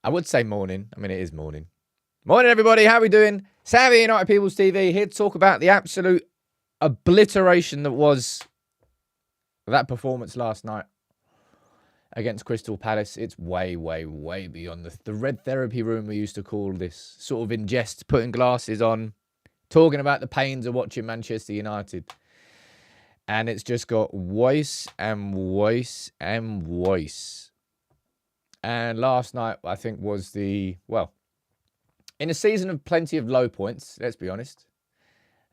I would say morning. I mean, it is morning. Morning, everybody. How are we doing? Savvy United People's TV here to talk about the absolute obliteration that was that performance last night against Crystal Palace. It's way, way, way beyond the red therapy room we used to call this. Sort of ingest, putting glasses on, talking about the pains of watching Manchester United. And it's just got worse and worse and worse. And last night, I think, was in a season of plenty of low points, let's be honest,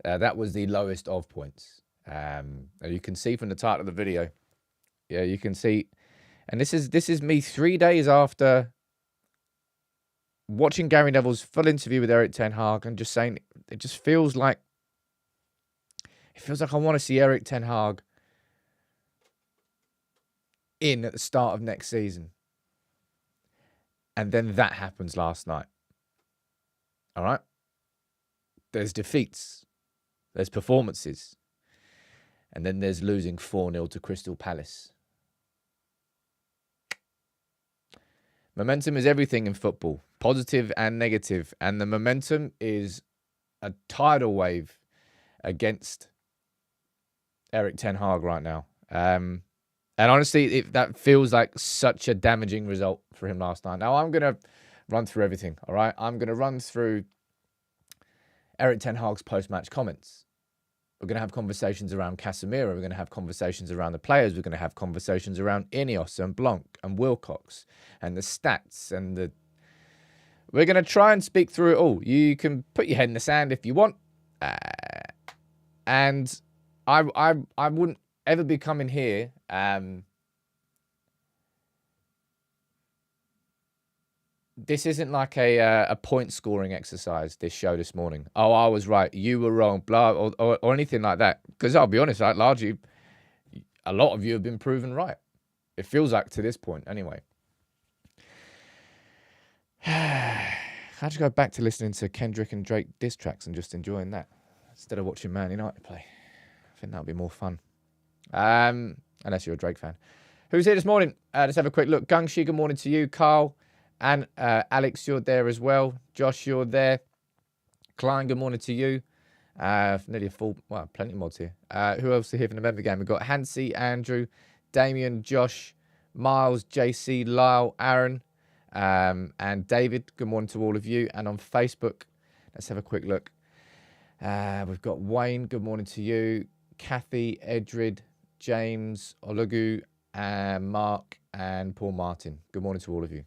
that was the lowest of points. You can see from the title of the video. Yeah, you can see. And this is me 3 days after watching Gary Neville's full interview with Erik ten Hag and just saying it just feels like I want to see Erik ten Hag in at the start of next season. And then that happens last night. All right? There's defeats. There's performances. And then there's losing 4-0 to Crystal Palace. Momentum is everything in football, positive and negative. And the momentum is a tidal wave against Erik ten Hag right now. And honestly, that feels like such a damaging result for him last night. Now, I'm going to run through everything, all right? I'm going to run through Erik ten Hag's post-match comments. We're going to have conversations around Casemiro. We're going to have conversations around the players. We're going to have conversations around INEOS and Blanc and Wilcox and the stats. We're going to try and speak through it all. You can put your head in the sand if you want. And I wouldn't ever be coming here this isn't like a point scoring exercise, this show this morning. Oh, I was right, you were wrong, blah, or anything like that. Because I'll be honest, like, largely a lot of you have been proven right. It feels like to this point anyway. I just go back to listening to Kendrick and Drake diss tracks and just enjoying that instead of watching Man United play. I think that would be more fun. Unless you're a Drake fan. Who's here this morning? Let's have a quick look. Gungshi, good morning to you. Carl and Alex, you're there as well. Josh, you're there. Klein, good morning to you. Nearly a full, well, plenty of mods here. Who else is here from the member game? We've got Hansi, Andrew, Damien, Josh, Miles, JC, Lyle, Aaron, and David. Good morning to all of you. And on Facebook, let's have a quick look. We've got Wayne, good morning to you. Kathy, Edred, James, Olugu, Mark, and Paul Martin. Good morning to all of you.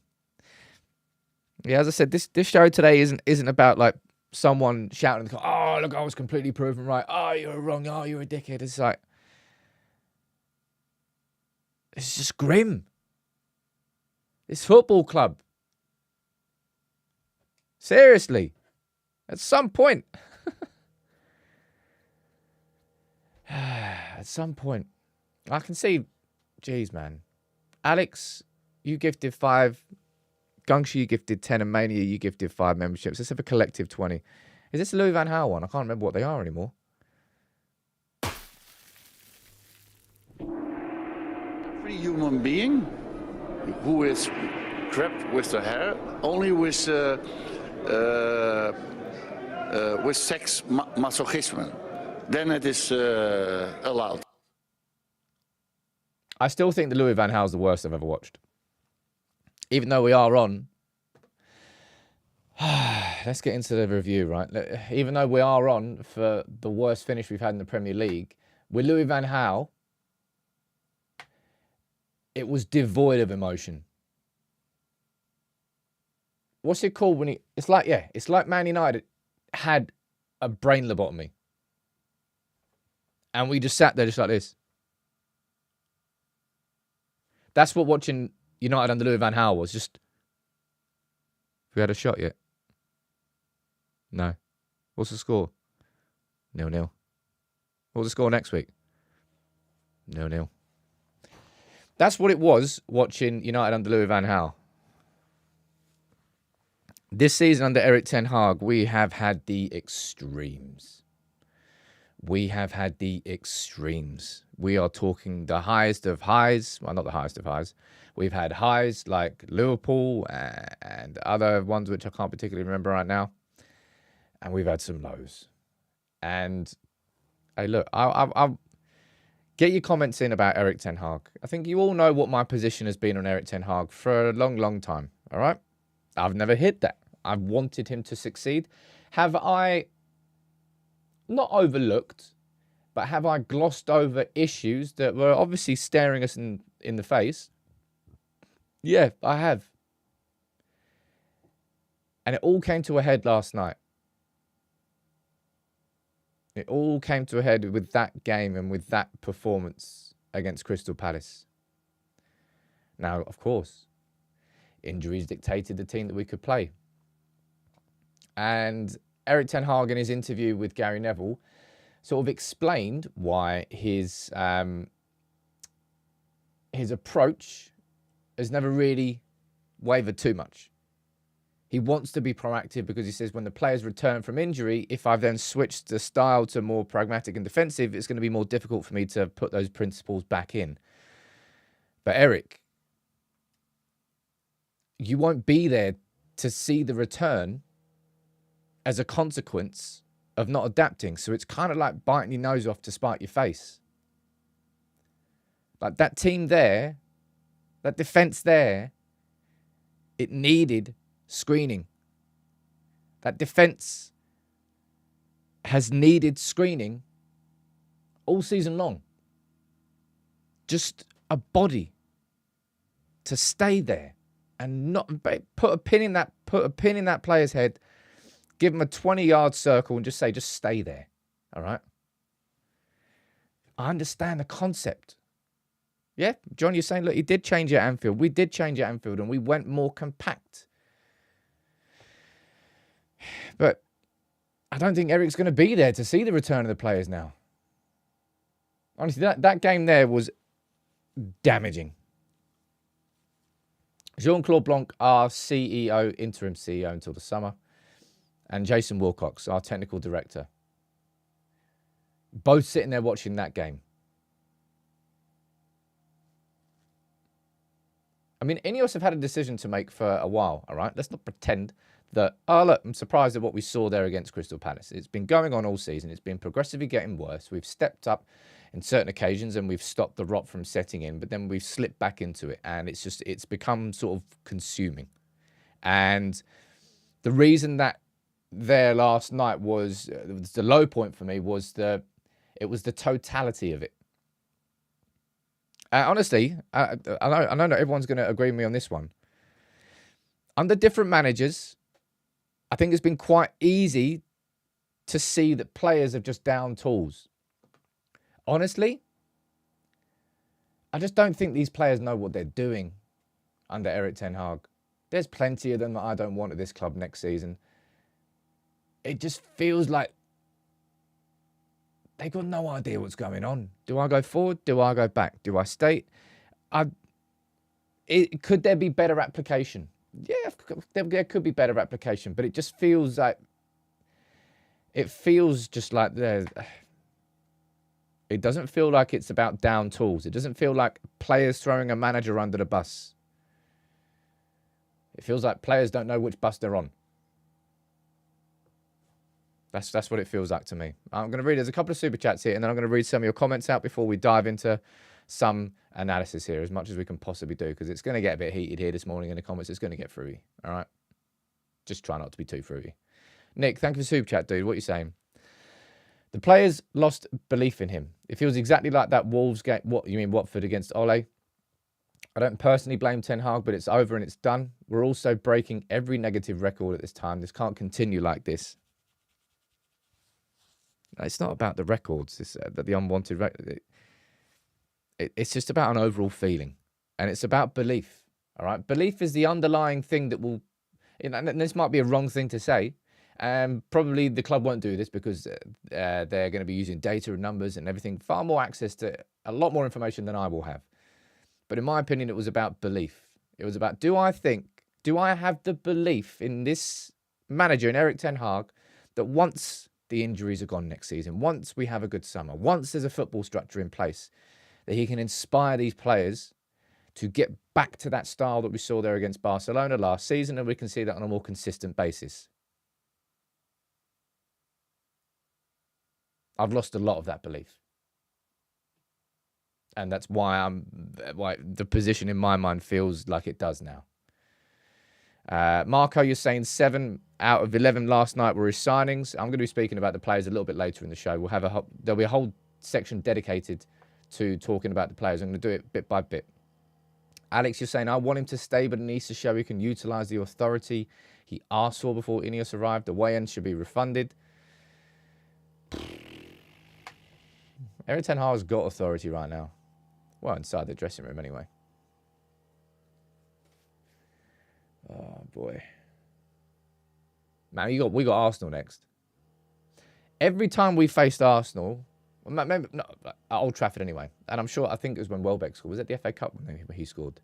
Yeah, as I said, this show today isn't about like someone shouting, "Oh, look, I was completely proven right. Oh, you were wrong. Oh, you're a dickhead." It's like, it's just grim. This football club. Seriously, at some point. At some point, I can see, geez, man. Alex, you gifted 5. Gungshi, you gifted 10. And Mania, you gifted 5 memberships. Let's have a collective 20. Is this a Louis Van Gaal one? I can't remember what they are anymore. Every human being who is trapped with the hair, only with sex masochism, then it is allowed. I still think the Louis Van Gaal's the worst I've ever watched. Even though we are on... Let's get into the review, right? Even though we are on for the worst finish we've had in the Premier League, with Louis Van Gaal, it was devoid of emotion. What's it called when he... It's like Man United had a brain lobotomy. And we just sat there just like this. That's what watching United under Louis Van Gaal was. Just, have we had a shot yet? No. What's the score? 0-0. What's the score next week? 0-0. That's what it was watching United under Louis Van Gaal. This season under Erik ten Hag, we have had the extremes. we have had the extremes. We are talking the highest of highs. Well, not the highest of highs. We've had highs like Liverpool and other ones which I can't particularly remember right now. And we've had some lows. And hey, look, I'll get your comments in about Erik ten Hag. I think you all know what my position has been on Erik ten Hag for a long, long time. All right? I've never hid that. I've wanted him to succeed. Have I not overlooked, but have I glossed over issues that were obviously staring us in the face? Yeah, I have. And it all came to a head last night. It all came to a head with that game and with that performance against Crystal Palace. Now, of course, injuries dictated the team that we could play. And Erik ten Hag, in his interview with Gary Neville, sort of explained why his approach has never really wavered too much. He wants to be proactive because he says when the players return from injury, if I've then switched the style to more pragmatic and defensive, it's going to be more difficult for me to put those principles back in. But Erik, you won't be there to see the return as a consequence of not adapting. So it's kind of like biting your nose off to spite your face. Like that team there, that defense there, it needed screening. That defense has needed screening all season long. Just a body to stay there and not put a pin in that player's head. Give him a 20-yard circle and just say, just stay there. All right? I understand the concept. Yeah, John, you're saying, look, he did change at Anfield. We did change at Anfield and we went more compact. But I don't think Erik's going to be there to see the return of the players now. Honestly, that game there was damaging. Jean-Claude Blanc, our CEO, interim CEO until the summer, and Jason Wilcox, our technical director, both sitting there watching that game. I mean, INEOS have had a decision to make for a while, all right? Let's not pretend that, oh, look, I'm surprised at what we saw there against Crystal Palace. It's been going on all season. It's been progressively getting worse. We've stepped up in certain occasions and we've stopped the rot from setting in, but then we've slipped back into it and it's become sort of consuming. And the reason that there last night was the low point for me was the totality of it. Honestly, I know not everyone's going to agree with me on this one. Under different managers, I think it's been quite easy to see that players have just down tools. Honestly, I just don't think these players know what they're doing under Erik ten Hag. There's plenty of them that I don't want at this club next season. It just feels like they got no idea what's going on. Do I go forward? Do I go back? Do I stay? Could there be better application? Yeah, there could be better application, but it just feels like it doesn't feel like it's about down tools. It doesn't feel like players throwing a manager under the bus. It feels like players don't know which bus they're on. That's what it feels like to me. I'm going to read, there's a couple of super chats here, and then I'm going to read some of your comments out before we dive into some analysis here, as much as we can possibly do, because it's going to get a bit heated here this morning in the comments. It's going to get fruity, all right? Just try not to be too fruity. Nick, thank you for super chat, dude. What are you saying? The players lost belief in him. It feels exactly like that Wolves game. What you mean, Watford against Ole? I don't personally blame Ten Hag, but it's over and it's done. We're also breaking every negative record at this time. This can't continue like this. It's not about the records. It's the unwanted record. It's just about an overall feeling, and it's about belief. All right, belief is the underlying thing that will. And this might be a wrong thing to say. Probably the club won't do this because they're going to be using data and numbers and everything, far more access to a lot more information than I will have. But in my opinion, it was about belief. It was about, do I have the belief in this manager, in Erik ten Hag, that once the injuries are gone next season, once we have a good summer, once there's a football structure in place, that he can inspire these players to get back to that style that we saw there against Barcelona last season, and we can see that on a more consistent basis. I've lost a lot of that belief. And that's why the position in my mind feels like it does now. Marco, you're saying 7 out of 11 last night were his signings. I'm going to be speaking about the players a little bit later in the show. There'll be a whole section dedicated to talking about the players. I'm going to do it bit by bit. Alex, you're saying, I want him to stay, but he needs to show he can utilise the authority he asked for before INEOS arrived. The weigh-in should be refunded. Erik ten Hag's got authority right now. Well, inside the dressing room anyway. Oh, boy. Man, we got Arsenal next. Every time we faced Arsenal, maybe, no, at Old Trafford anyway, and I think it was when Welbeck scored. Was it the FA Cup when he scored?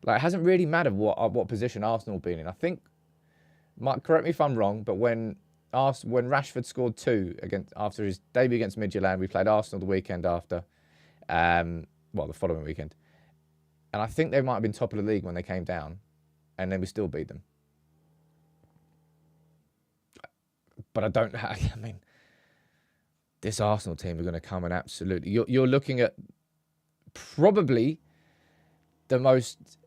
Like, it hasn't really mattered what position Arsenal been in. I think, correct me if I'm wrong, but when Rashford scored 2 after his debut against Midtjylland, we played Arsenal the weekend after, the following weekend, and I think they might have been top of the league when they came down, and then we still beat them. But I mean, this Arsenal team are going to come and absolutely... You're looking at probably the most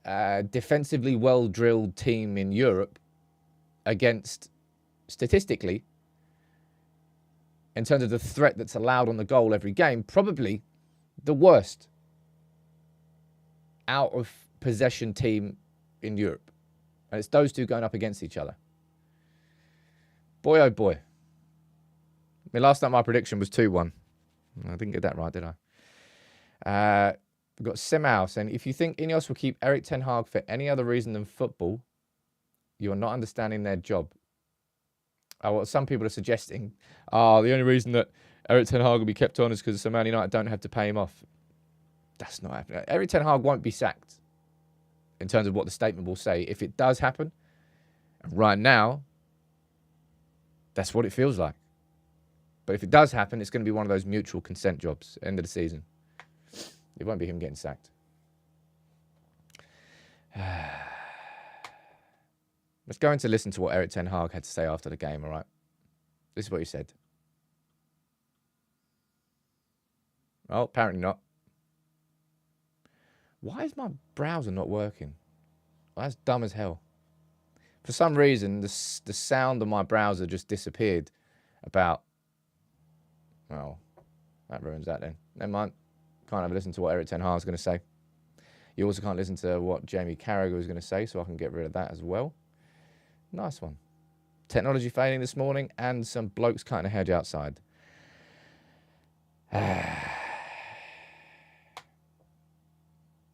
defensively well-drilled team in Europe against, statistically, in terms of the threat that's allowed on the goal every game, probably the worst out-of-possession team in Europe. And it's those two going up against each other. Boy, oh boy. I mean, last night my prediction was 2-1. I didn't get that right, did I? We've got Semao saying, if you think INEOS will keep Erik ten Hag for any other reason than football, you are not understanding their job. What some people are suggesting, the only reason that Erik ten Hag will be kept on is because Man United don't have to pay him off. That's not happening. Erik ten Hag won't be sacked in terms of what the statement will say. If it does happen, right now, that's what it feels like. But if it does happen, it's going to be one of those mutual consent jobs, end of the season. It won't be him getting sacked. Let's go into listen to what Erik ten Hag had to say after the game, all right? This is what he said. Oh, apparently not. Why is my browser not working? Well, that's dumb as hell. For some reason, the sound of my browser just disappeared about... Well, that ruins that then. Never mind. Can't have a listen to what Erik ten Hag is going to say. You also can't listen to what Jamie Carragher is going to say, so I can get rid of that as well. Nice one. Technology failing this morning and some blokes cutting a hedge outside.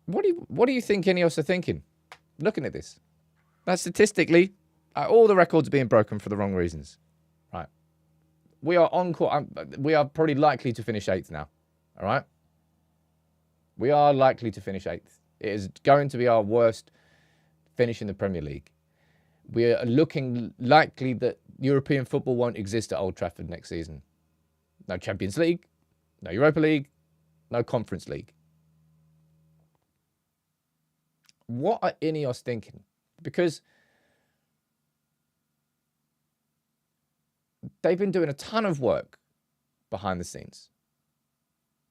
What do you think INEOS are thinking? Looking at this. Now, statistically, all the records are being broken for the wrong reasons. Right. We are on course. We are probably likely to finish 8th now. All right. We are likely to finish 8th. It is going to be our worst finish in the Premier League. We are looking likely that European football won't exist at Old Trafford next season. No Champions League, no Europa League, no Conference League. What are INEOS thinking? Because they've been doing a ton of work behind the scenes.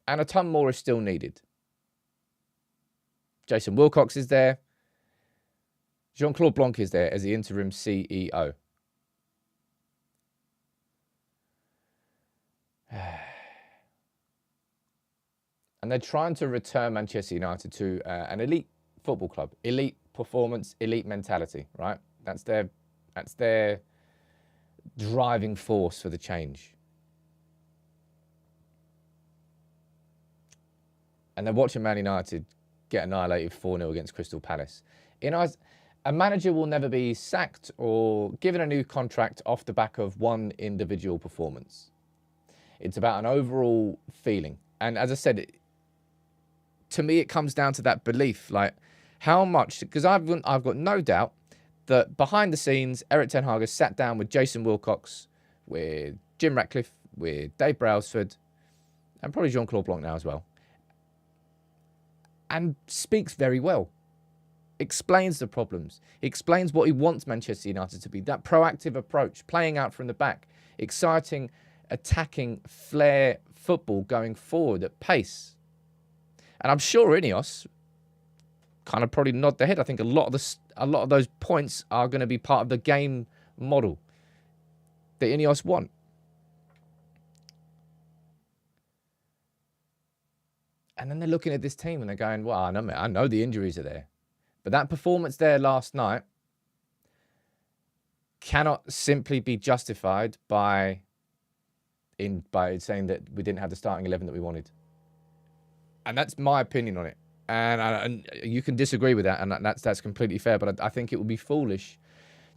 And a ton more is still needed. Jason Wilcox is there. Jean-Claude Blanc is there as the interim CEO. And they're trying to return Manchester United to an elite football club. Elite performance, elite mentality, right? That's their driving force for the change. And they're watching Man United get annihilated 4-0 against Crystal Palace. A manager will never be sacked or given a new contract off the back of one individual performance. It's about an overall feeling. And as I said, to me, it comes down to that belief. Like, how much... Because I've got no doubt that behind the scenes, Erik ten Hag has sat down with Jason Wilcox, with Jim Ratcliffe, with Dave Brailsford, and probably Jean-Claude Blanc now as well. And speaks very well. Explains the problems. He explains what he wants Manchester United to be. That proactive approach, playing out from the back, exciting, attacking, flair football going forward at pace. And I'm sure INEOS kind of probably nod their head. I think a lot of those points are going to be part of the game model that INEOS want. And then they're looking at this team and they're going, well, I know the injuries are there. But that performance there last night cannot simply be justified by saying that we didn't have the starting 11 that we wanted. And that's my opinion on it. And you can disagree with that, and that's completely fair. But I think it would be foolish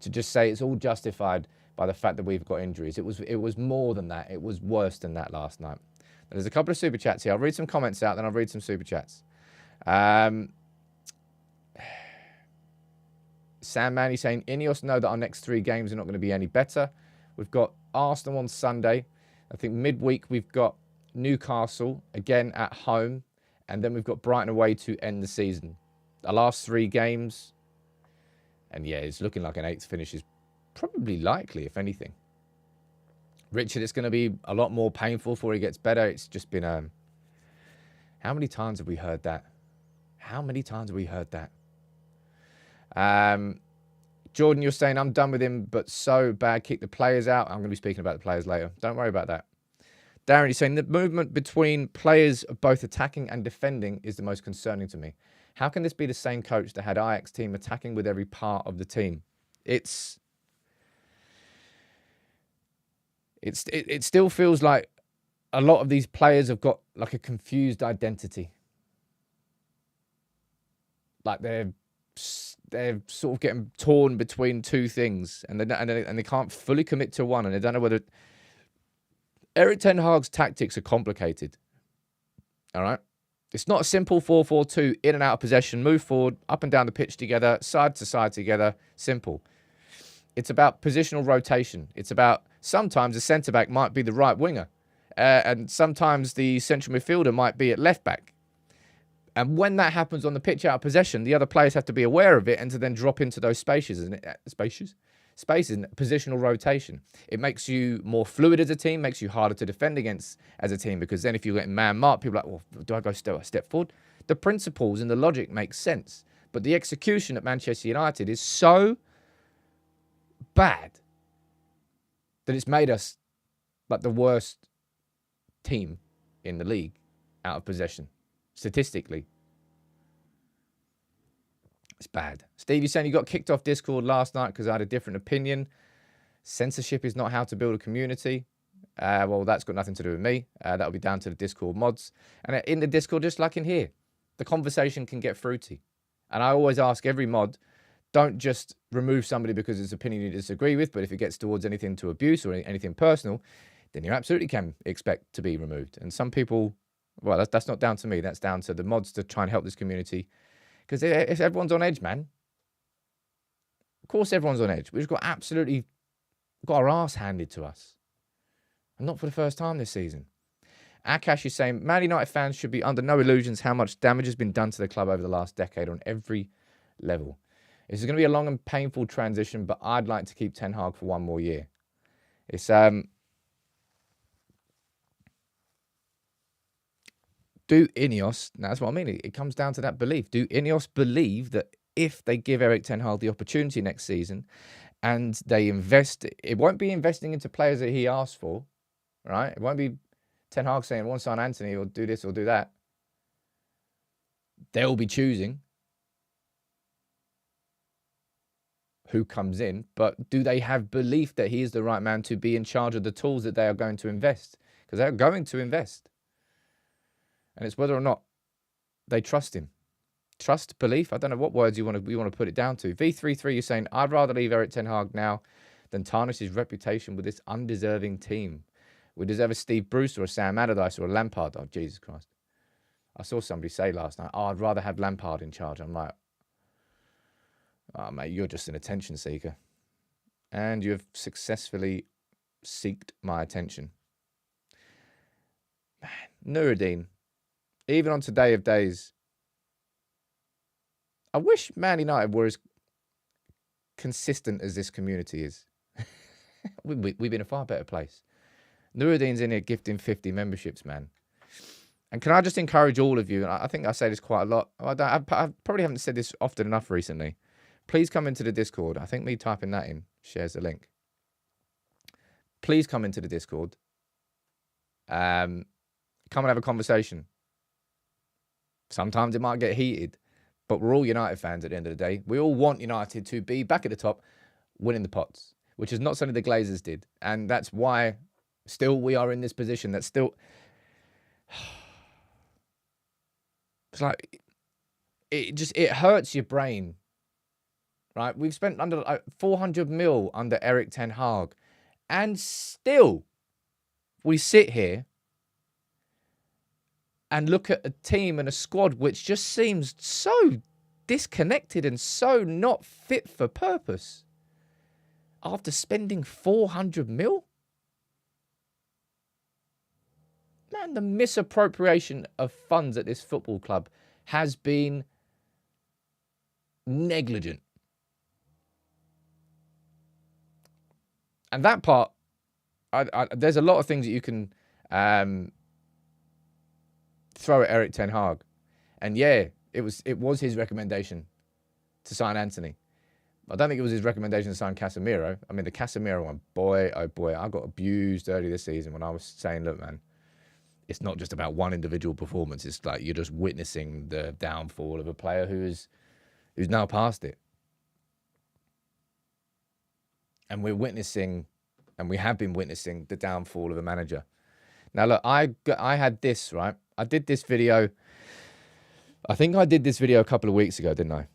to just say it's all justified by the fact that we've got injuries. It was more than that. It was worse than that last night. There's a couple of super chats here. I'll read some comments out, then I'll read some super chats. Sam Manny saying, INEOS know that our next 3 games are not going to be any better. We've got Arsenal on Sunday. I think midweek we've got Newcastle, again at home. And then we've got Brighton away to end the season. The last 3 games. And yeah, it's looking like an 8th finish is probably likely, if anything. Richard, it's going to be a lot more painful before he gets better. It's just been... how many times have we heard that? How many times have we heard that? Jordan, you're saying, I'm done with him, but so bad. Kick the players out. I'm going to be speaking about the players later. Don't worry about that. Darren, you're saying the movement between players both attacking and defending is the most concerning to me. How can this be the same coach that had Ajax team attacking with every part of the team? It still feels like a lot of these players have got like a confused identity. Like they're sort of getting torn between 2 things, and they can't fully commit to one, and they don't know whether. Erik ten Hag's tactics are complicated. All right, it's not a simple 4-4-2 in and out of possession, move forward, up and down the pitch together, side to side together. Simple. It's about positional rotation. It's about sometimes the centre back might be the right winger, and sometimes the central midfielder might be at left back. And when that happens on the pitch out of possession, the other players have to be aware of it and to then drop into those spaces and positional rotation. It makes you more fluid as a team, makes you harder to defend against as a team, because then if you get man marked, people are like, well, do I go a step forward? The principles and the logic make sense, but the execution at Manchester United is so bad that it's made us like the worst team in the league out of possession. Statistically, it's bad. Steve, you're saying you got kicked off Discord last night because I had a different opinion. Censorship is not how to build a community. Well, that's got nothing to do with me. That'll be down to the Discord mods. And in the Discord, just like in here, the conversation can get fruity. And I always ask every mod, don't just remove somebody because it's an opinion you disagree with, but if it gets towards anything to abuse or anything personal, then you absolutely can expect to be removed. And some people... Well, that's not down to me. That's down to the mods to try and help this community. Because if everyone's on edge, man. Of course everyone's on edge. We've got our arse handed to us. And not for the first time this season. Akash is saying, Man United fans should be under no illusions how much damage has been done to the club over the last decade on every level. This is going to be a long and painful transition, but I'd like to keep Ten Hag for 1 more year. It's... Do INEOS, now that's what I mean, it comes down to that belief. Do INEOS believe that if they give Erik ten Hag the opportunity next season and they invest, it won't be investing into players that he asked for, right? It won't be Ten Hag saying, I want to sign Anthony or do this or do that. They'll be choosing who comes in, but do they have belief that he is the right man to be in charge of the tools that they are going to invest? Because they're going to invest. And it's whether or not they trust him. Trust, belief, I don't know what words you want to put it down to. V33, you're saying, I'd rather leave Erik ten Hag now than tarnish his reputation with this undeserving team. We deserve a Steve Bruce or a Sam Allardyce or a Lampard. Oh, Jesus Christ. I saw somebody say last night, I'd rather have Lampard in charge. I'm like, oh, mate, you're just an attention seeker. And you have successfully seeked my attention. Man, Nuruddin, even on today of days, I wish Man United were as consistent as this community is. We've been in a far better place. Nuruddin's in here gifting 50 memberships, man. And can I just encourage all of you, and I think I say this quite a lot, I probably haven't said this often enough recently, please come into the Discord. I think me typing that in shares the link. Please come into the Discord. Come and have a conversation. Sometimes it might get heated, but we're all United fans at the end of the day. We all want United to be back at the top, winning the pots, which is not something the Glazers did. And that's why still we are in this position. That's still... It's like, it hurts your brain, right? We've spent under 400 mil under Erik ten Hag, and still we sit here and look at a team and a squad which just seems so disconnected and so not fit for purpose after spending 400 mil. Man, the misappropriation of funds at this football club has been negligent. And that part, there's a lot of things that you can throw at Erik ten Hag. And yeah, it was his recommendation to sign Anthony. I don't think it was his recommendation to sign Casemiro. I mean, the Casemiro one, boy, oh boy, I got abused early this season when I was saying, look, man, it's not just about one individual performance. It's like you're just witnessing the downfall of a player who's now past it. And we're witnessing, and we have been witnessing, the downfall of a manager. Now, look, I had this, right? I did this video. I think I did this video a couple of weeks ago, didn't I?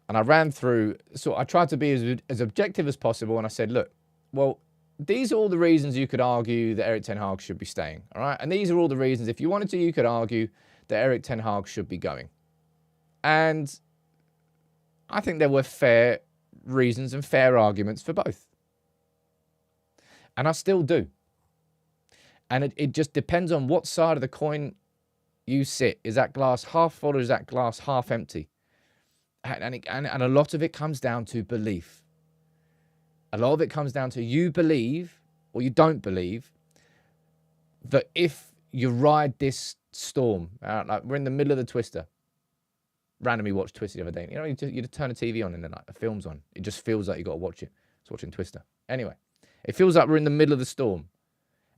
And I ran through, so I tried to be as objective as possible. And I said, look, well, these are all the reasons you could argue that Erik ten Hag should be staying, all right? And these are all the reasons, if you wanted to, you could argue that Erik ten Hag should be going. And I think there were fair reasons and fair arguments for both. And I still do. And it just depends on what side of the coin you sit. Is that glass half full or is that glass half empty? And a lot of it comes down to belief. A lot of it comes down to you believe or you don't believe that if you ride this storm, like we're in the middle of the Twister. Randomly watched Twister the other day. You know, you just turn the TV on and then like, a film's on. It just feels like you got to watch it. It's watching Twister. Anyway, it feels like we're in the middle of the storm.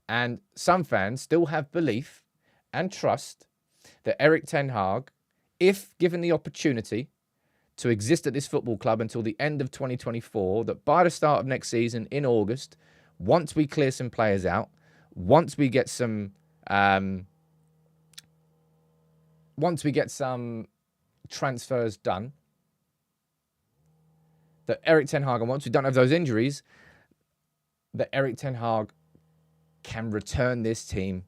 And some fans still have belief and trust that Erik ten Hag, if given the opportunity to exist at this football club until the end of 2024, that by the start of next season in August, once we clear some players out, once we get some transfers done, that Erik ten Hag, and once we don't have those injuries, that Erik ten Hag can return this team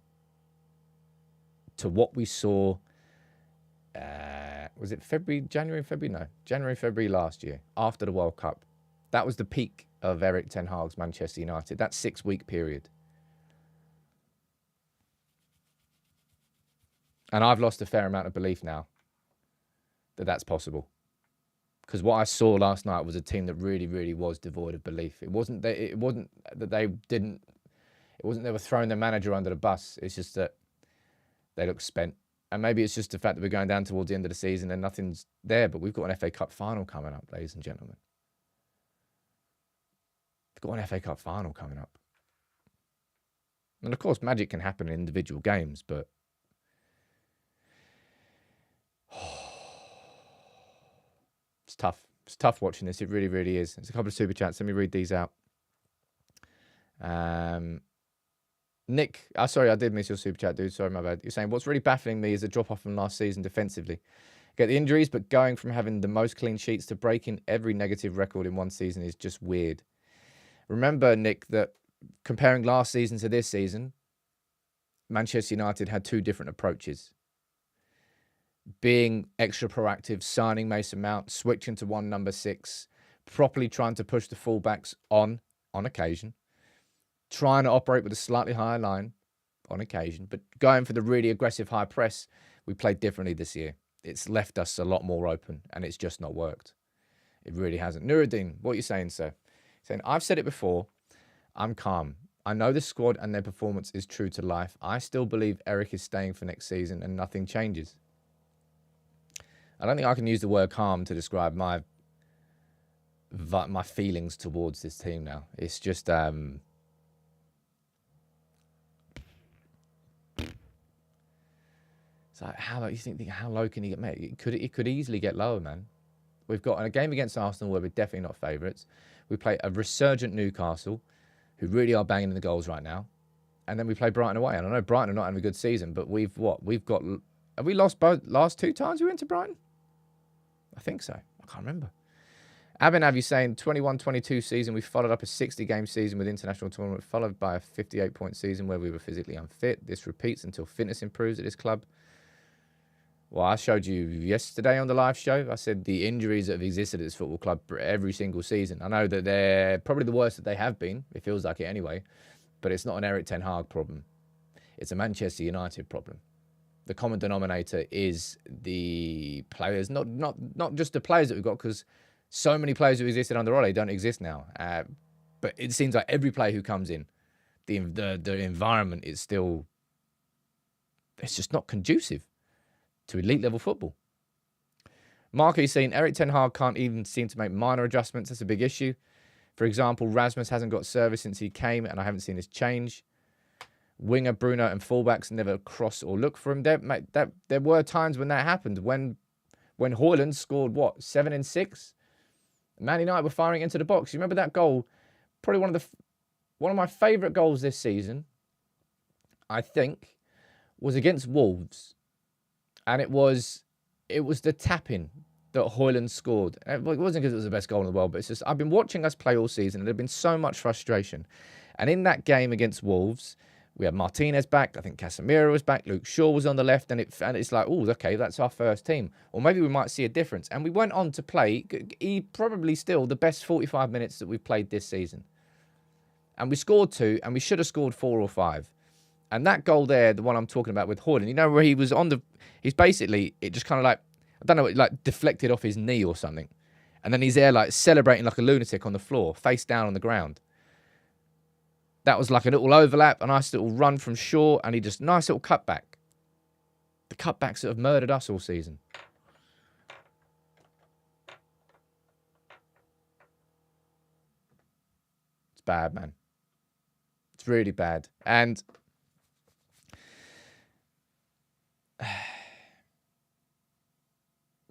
to what we saw, was it January, February last year, after the World Cup. That was the peak of Erik ten Hag's Manchester United, that 6-week period. And I've lost a fair amount of belief now that that's possible. Because what I saw last night was a team that really, really was devoid of belief. It wasn't that they were throwing their manager under the bus. It's just that they look spent. And maybe it's just the fact that we're going down towards the end of the season and nothing's there. But we've got an FA Cup final coming up, ladies and gentlemen. We've got an FA Cup final coming up. And of course, magic can happen in individual games, but it's tough. It's tough watching this. It really, really is. There's a couple of super chats. Let me read these out. Nick, sorry, I did miss your super chat, dude. Sorry, my bad. You're saying, what's really baffling me is the drop-off from last season defensively. Get the injuries, but going from having the most clean sheets to breaking every negative record in one season is just weird. Remember, Nick, that comparing last season to this season, Manchester United had two different approaches. Being extra proactive, signing Mason Mount, switching to one number 6, properly trying to push the fullbacks on occasion, trying to operate with a slightly higher line on occasion, but going for the really aggressive high press, we played differently this year. It's left us a lot more open, and it's just not worked. It really hasn't. Nuruddin, what are you saying, sir? Saying, I've said it before, I'm calm. I know the squad and their performance is true to life. I still believe Erik is staying for next season and nothing changes. I don't think I can use the word calm to describe my feelings towards this team now. It's just it's like, how you think how low can he get made? It could easily get lower, man. We've got a game against Arsenal where we're definitely not favourites. We play a resurgent Newcastle, who really are banging in the goals right now, and then we play Brighton away. And I know Brighton are not having a good season, but have we lost both last 2 times we went to Brighton? I think so. I can't remember. Abhinav, you saying 21-22 season, we followed up a 60-game season with international tournament, followed by a 58-point season where we were physically unfit. This repeats until fitness improves at this club. Well, I showed you yesterday on the live show. I said the injuries that have existed at this football club every single season. I know that they're probably the worst that they have been. It feels like it anyway. But it's not an Erik Ten Hag problem. It's a Manchester United problem. The common denominator is the players, not just the players that we've got, because so many players who existed under Ole don't exist now. But it seems like every player who comes in, the environment is still, it's just not conducive to elite level football. Marco, you're saying Erik Ten Hag can't even seem to make minor adjustments. That's a big issue. For example, Rasmus hasn't got service since he came, and I haven't seen this change. Winger, Bruno, and fullbacks never cross or look for him. There were times when that happened. When Højlund scored, 7 and 6? Man United were firing into the box. You remember that goal? Probably one of my favourite goals this season, I think, was against Wolves. And it was the tap-in that Højlund scored. It wasn't because it was the best goal in the world, but it's just, I've been watching us play all season, and there's been so much frustration. And in that game against Wolves, we had Martinez back. I think Casemiro was back. Luke Shaw was on the left. And it's like, oh, okay, that's our first team. Or maybe we might see a difference. And we went on to play probably still the best 45 minutes that we've played this season. And we scored 2, and we should have scored 4 or 5. And that goal there, the one I'm talking about with Højlund, you know, where he was he's basically, it just kind of like, I don't know, like deflected off his knee or something. And then he's there like celebrating like a lunatic on the floor, face down on the ground. That was like a little overlap, a nice little run from Shaw, and he just, nice little cutback. The cutbacks that have murdered us all season. It's bad, man. It's really bad. And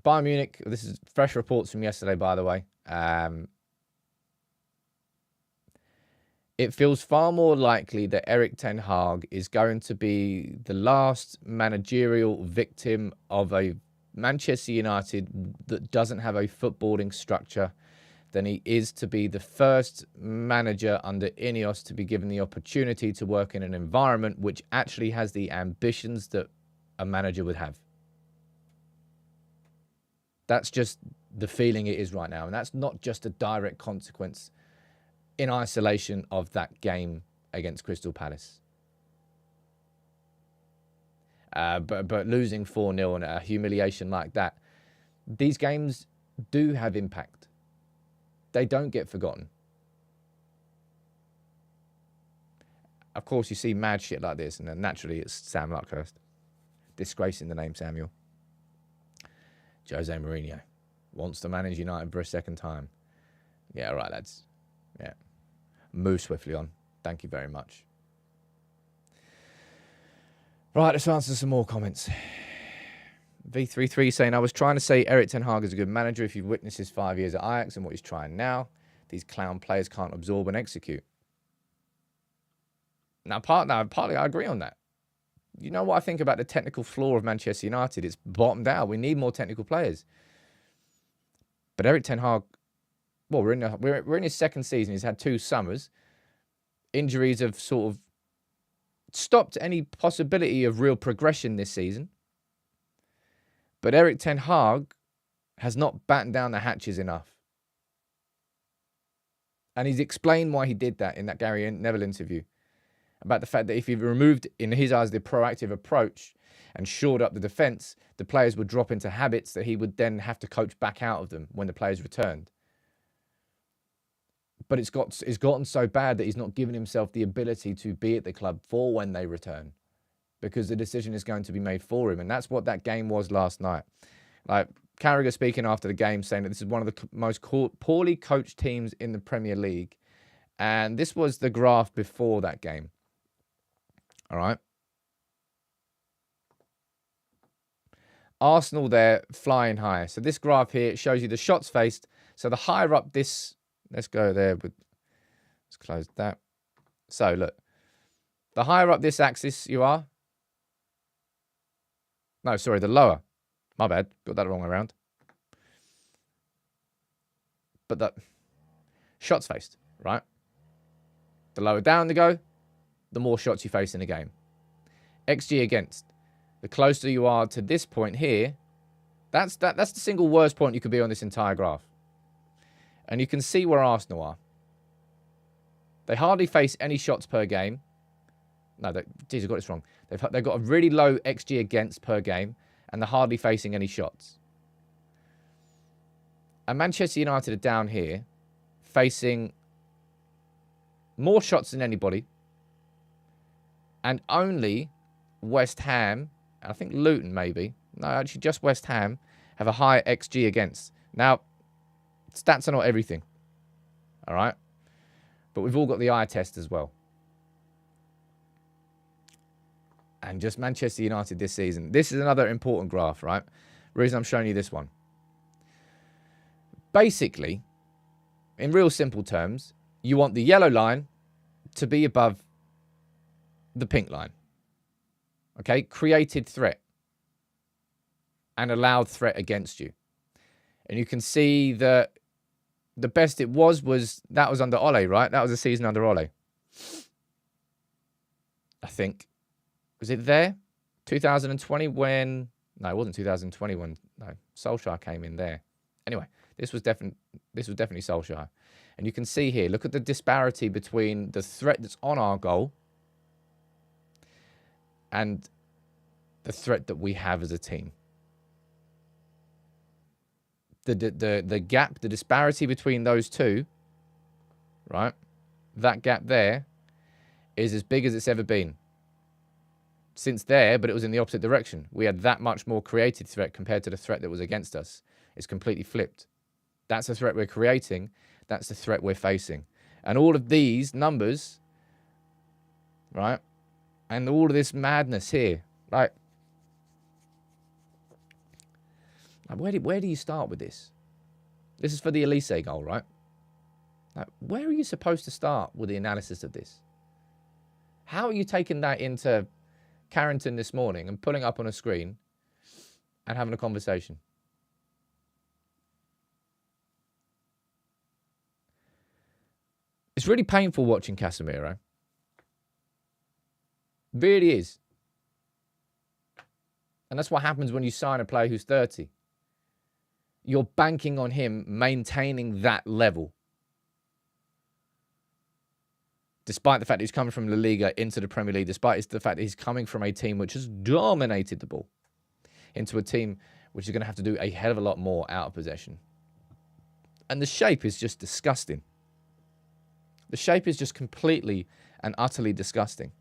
Bayern Munich, this is fresh reports from yesterday, by the way. It feels far more likely that Erik Ten Hag is going to be the last managerial victim of a Manchester United that doesn't have a footballing structure than he is to be the first manager under INEOS to be given the opportunity to work in an environment which actually has the ambitions that a manager would have. That's just the feeling it is right now. And that's not just a direct consequence in isolation of that game against Crystal Palace. But losing 4-0 and a humiliation like that, these games do have impact. They don't get forgotten. Of course, you see mad shit like this, and then naturally it's Sam Luckhurst. Disgracing the name Samuel. Jose Mourinho wants to manage United for a second time. Yeah, all right, lads. Yeah. Move swiftly on. Thank you very much. Right, let's answer some more comments. V33 saying, I was trying to say Erik Ten Hag is a good manager if you've witnessed his 5 years at Ajax and what he's trying now. These clown players can't absorb and execute. Now, partly I agree on that. You know what I think about the technical flaw of Manchester United? It's bottomed out. We need more technical players. But Erik Ten Hag, well, we're in his second season. He's had 2 summers. Injuries have sort of stopped any possibility of real progression this season. But Erik Ten Hag has not battened down the hatches enough. And he's explained why he did that in that Gary Neville interview, about the fact that if he removed, in his eyes, the proactive approach and shored up the defence, the players would drop into habits that he would then have to coach back out of them when the players returned. But it's gotten so bad that he's not given himself the ability to be at the club for when they return, because the decision is going to be made for him. And that's what that game was last night. Like Carragher speaking after the game, saying that this is one of the most poorly coached teams in the Premier League. And this was the graph before that game. All right. Arsenal there flying high. So this graph here shows you the shots faced. So the higher up this, let's go there. Let's close that. So look, the higher up this axis you are. No, sorry, the lower. My bad. Got that the wrong way around. But the shots faced, right? The lower down they go, the more shots you face in a game. XG against. The closer you are to this point here, that's the single worst point you could be on this entire graph. And you can see where Arsenal are. They hardly face any shots per game. No, geez, I got this wrong. They've got a really low XG against per game, and they're hardly facing any shots. And Manchester United are down here, facing more shots than anybody, and only West Ham, I think Luton maybe, no, actually just West Ham, have a high XG against. Now, stats are not everything, all right? But we've all got the eye test as well. And just Manchester United this season. This is another important graph, right? The reason I'm showing you this one. Basically, in real simple terms, you want the yellow line to be above the pink line. Okay? Created threat and allowed threat against you. And you can see that the best it was that was under Ole, right? That was a season under Ole. I think. Was it there? 2020 when... No, it wasn't 2020 when... No, Solskjaer came in there. Anyway, this was definitely Solskjaer. And you can see here, look at the disparity between the threat that's on our goal and the threat that we have as a team. The gap, the disparity between those two, right? That gap there is as big as it's ever been. Since there, but it was in the opposite direction. We had that much more created threat compared to the threat that was against us. It's completely flipped. That's the threat we're creating. That's the threat we're facing. And all of these numbers, right? And all of this madness here, like where do you start with this? This is for the Elise goal, right? Like, where are you supposed to start with the analysis of this? How are you taking that into Carrington this morning and pulling up on a screen and having a conversation? It's really painful watching Casemiro. Really is. And that's what happens when you sign a player who's 30. You're banking on him maintaining that level. Despite the fact that he's coming from La Liga into the Premier League, despite the fact that he's coming from a team which has dominated the ball into a team which is going to have to do a hell of a lot more out of possession. And the shape is just disgusting. The shape is just completely and utterly disgusting.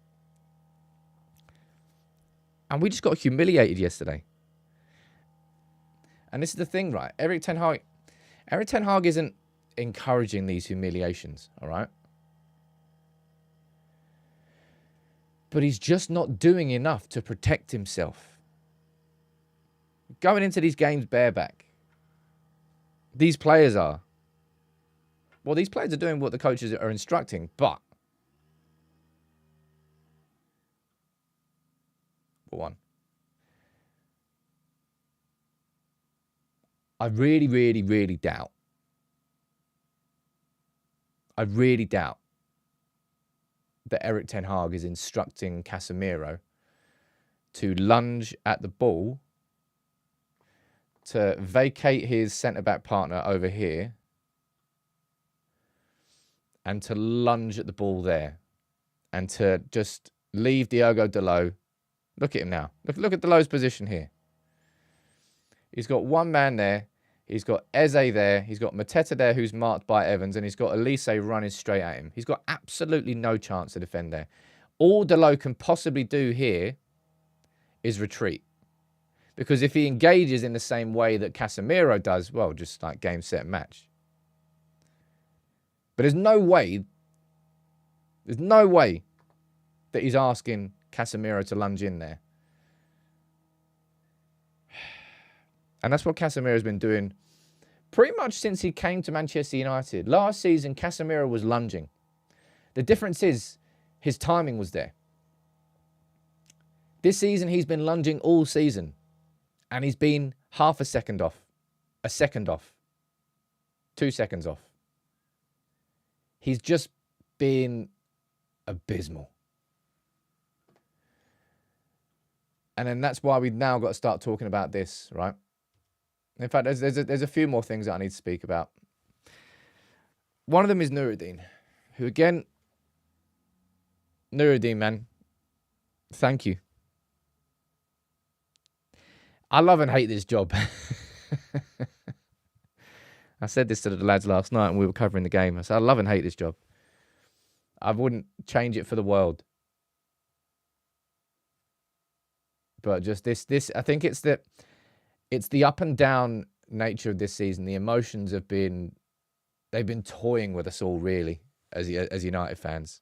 And we just got humiliated yesterday. And this is the thing, right? Erik ten Hag isn't encouraging these humiliations, all right? But he's just not doing enough to protect himself. Going into these games bareback. These players are. Well, these players are doing what the coaches are instructing, but... For one. I really, really, really doubt. I really doubt that Erik ten Hag is instructing Casemiro to lunge at the ball, to vacate his centre-back partner over here, and to lunge at the ball there and to just leave Diogo Dalot. Look at him now. Look at Dalot's position here. He's got one man there. He's got Eze there. He's got Mateta there, who's marked by Evans, and he's got Elise running straight at him. He's got absolutely no chance to defend there. All Dalot can possibly do here is retreat. Because if he engages in the same way that Casemiro does, well, just like game, set, match. But there's no way that he's asking Casemiro to lunge in there. And that's what Casemiro's been doing pretty much since he came to Manchester United. Last season, Casemiro was lunging. The difference is his timing was there. This season, he's been lunging all season. And he's been half a second off. A second off. 2 seconds off. He's just been abysmal. And then that's why we've now got to start talking about this, right? In fact, there's a few more things that I need to speak about. One of them is Nuruddin, who again, Nuruddin, man, thank you. I love and hate this job. I said this to the lads last night when we were covering the game. I said, I love and hate this job. I wouldn't change it for the world. But just this, I think it's the up and down nature of this season. The emotions they've been toying with us all, really, as United fans.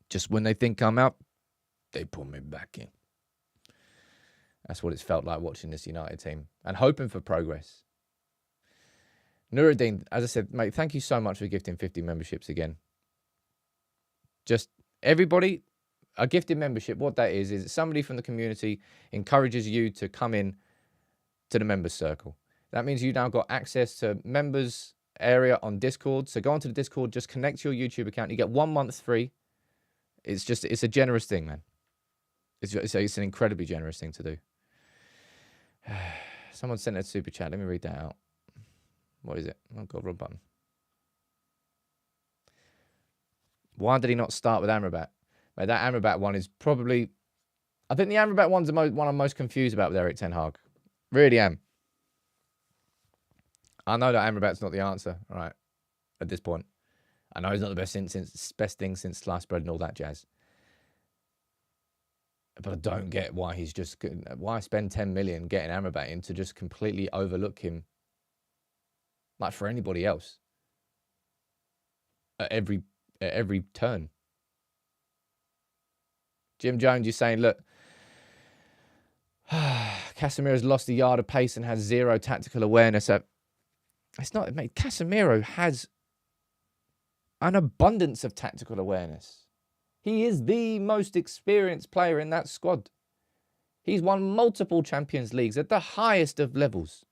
Just when they think I'm out, they pull me back in. That's what it's felt like watching this United team and hoping for progress. Nuruddin, as I said, mate, thank you so much for gifting 50 memberships again. Just everybody, a gifted membership, what that is somebody from the community encourages you to come in to the members circle. That means you now got access to members area on Discord. So go onto the Discord, just connect to your YouTube account. You get 1 month free. It's a generous thing, man. It's an incredibly generous thing to do. Someone sent a super chat. Let me read that out. What is it? Oh, God, wrong button. Why did he not start with Amrabat? Mate, that Amrabat one is probably... I think the Amrabat one's the one I'm most confused about with Erik Ten Hag. Really am. I know that Amrabat's not the answer, right, at this point. I know he's not the best thing since sliced bread and all that jazz. But I don't get why why spend 10 million getting Amrabat in to just completely overlook him, like for anybody else, at every turn. Jim Jones, you're saying, look, Casemiro's lost a yard of pace and has zero tactical awareness. It's not, mate. Casemiro has an abundance of tactical awareness. He is the most experienced player in that squad. He's won multiple Champions Leagues at the highest of levels.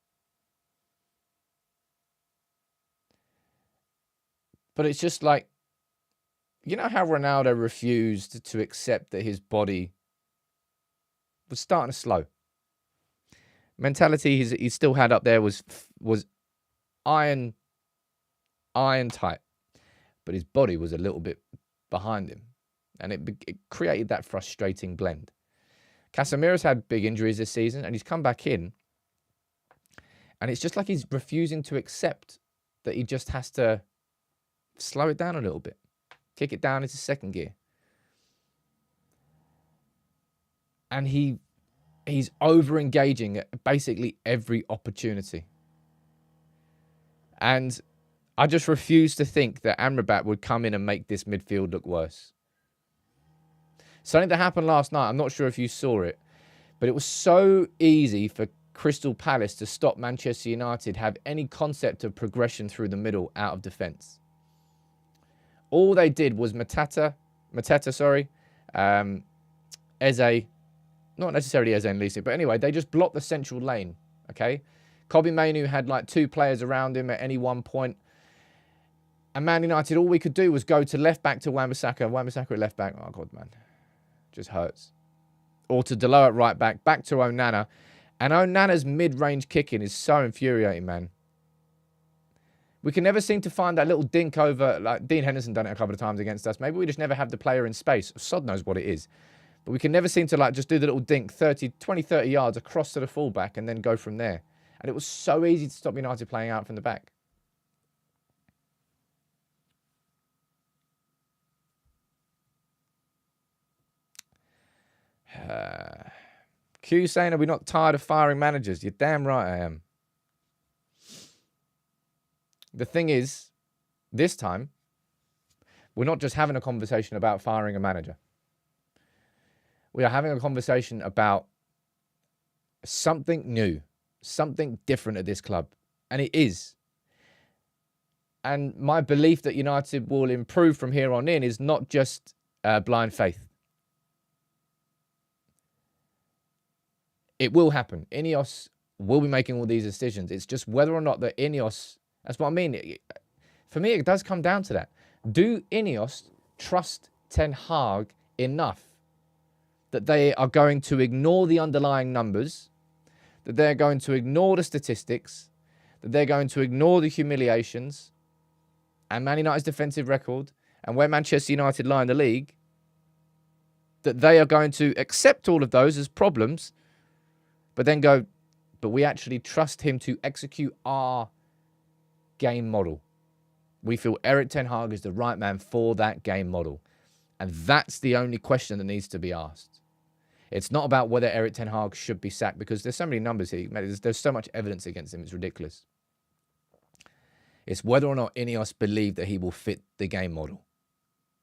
But it's just like, you know how Ronaldo refused to accept that his body was starting to slow. Mentality he still had up there was iron tight. But his body was a little bit behind him. And it created that frustrating blend. Casemiro's had big injuries this season, and he's come back in. And it's just like he's refusing to accept that he just has to slow it down a little bit. Kick it down into second gear. And he's over-engaging at basically every opportunity. And I just refuse to think that Amrabat would come in and make this midfield look worse. Something that happened last night, I'm not sure if you saw it, but it was so easy for Crystal Palace to stop Manchester United have any concept of progression through the middle out of defence. All they did was Mateta, Eze, not necessarily Eze and Lisa, but anyway, they just blocked the central lane, okay? Kobbie Mainoo had like 2 players around him at any one point. And Man United, all we could do was go to left back to Wan-Bissaka. Wan-Bissaka at left back. Oh, God, man. Just hurts. Or to Dalot at right back to Onana. And Onana's mid-range kicking is so infuriating, man. We can never seem to find that little dink over, like Dean Henderson done it a couple of times against us. Maybe we just never have the player in space. Sod knows what it is. But we can never seem to like just do the little dink 20, 30 yards across to the fullback and then go from there. And it was so easy to stop United playing out from the back. Q saying, are we not tired of firing managers? You're damn right I am. The thing is, this time, we're not just having a conversation about firing a manager. We are having a conversation about something new, something different at this club. And it is. And my belief that United will improve from here on in is not just blind faith. It will happen. INEOS will be making all these decisions. It's just whether or not the INEOS... That's what I mean. For me, it does come down to that. Do INEOS trust Ten Hag enough that they are going to ignore the underlying numbers, that they're going to ignore the statistics, that they're going to ignore the humiliations and Man United's defensive record and where Manchester United lie in the league, that they are going to accept all of those as problems, but then go, but we actually trust him to execute our game model. We feel Erik Ten Hag is the right man for that game model. And that's the only question that needs to be asked. It's not about whether Erik Ten Hag should be sacked, because there's so many numbers here. There's so much evidence against him. It's ridiculous. It's whether or not INEOS believe that he will fit the game model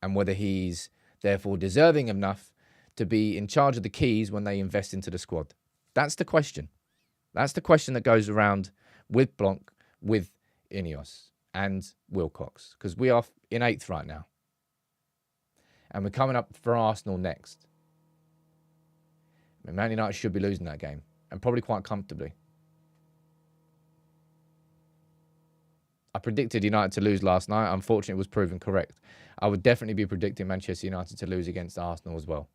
and whether he's therefore deserving enough to be in charge of the keys when they invest into the squad. That's the question. That's the question that goes around with Blanc, with INEOS and Wilcox, because we are in 8th right now. And we're coming up for Arsenal next. I mean, Man United should be losing that game, and probably quite comfortably. I predicted United to lose last night. Unfortunately, it was proven correct. I would definitely be predicting Manchester United to lose against Arsenal as well.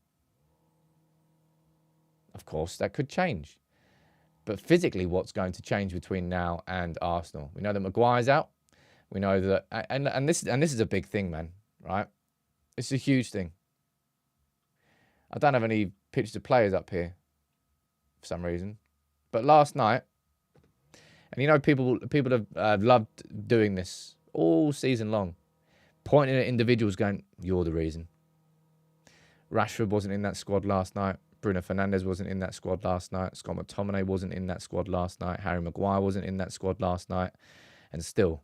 Of course, that could change. But physically, what's going to change between now and Arsenal? We know that Maguire's out. We know that, and this is a big thing, man. Right? It's a huge thing. I don't have any pictures of players up here for some reason, but last night, and you know, people have loved doing this all season long, pointing at individuals, going, "You're the reason." Rashford wasn't in that squad last night. Bruno Fernandes wasn't in that squad last night. Scott McTominay wasn't in that squad last night. Harry Maguire wasn't in that squad last night. And still,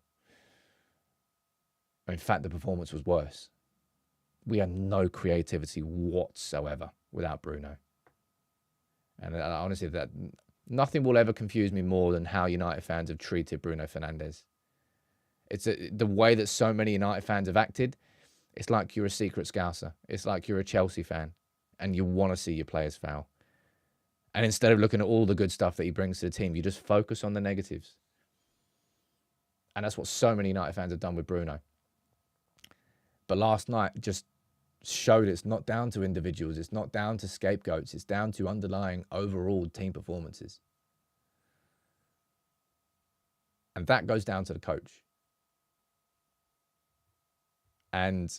in fact, the performance was worse. We had no creativity whatsoever without Bruno. And honestly, that nothing will ever confuse me more than how United fans have treated Bruno Fernandes. It's the way that so many United fans have acted. It's like you're a secret scouser. It's like you're a Chelsea fan and you want to see your players foul. And instead of looking at all the good stuff that he brings to the team, you just focus on the negatives. And that's what so many United fans have done with Bruno. But last night just showed it's not down to individuals. It's not down to scapegoats. It's down to underlying overall team performances. And that goes down to the coach. And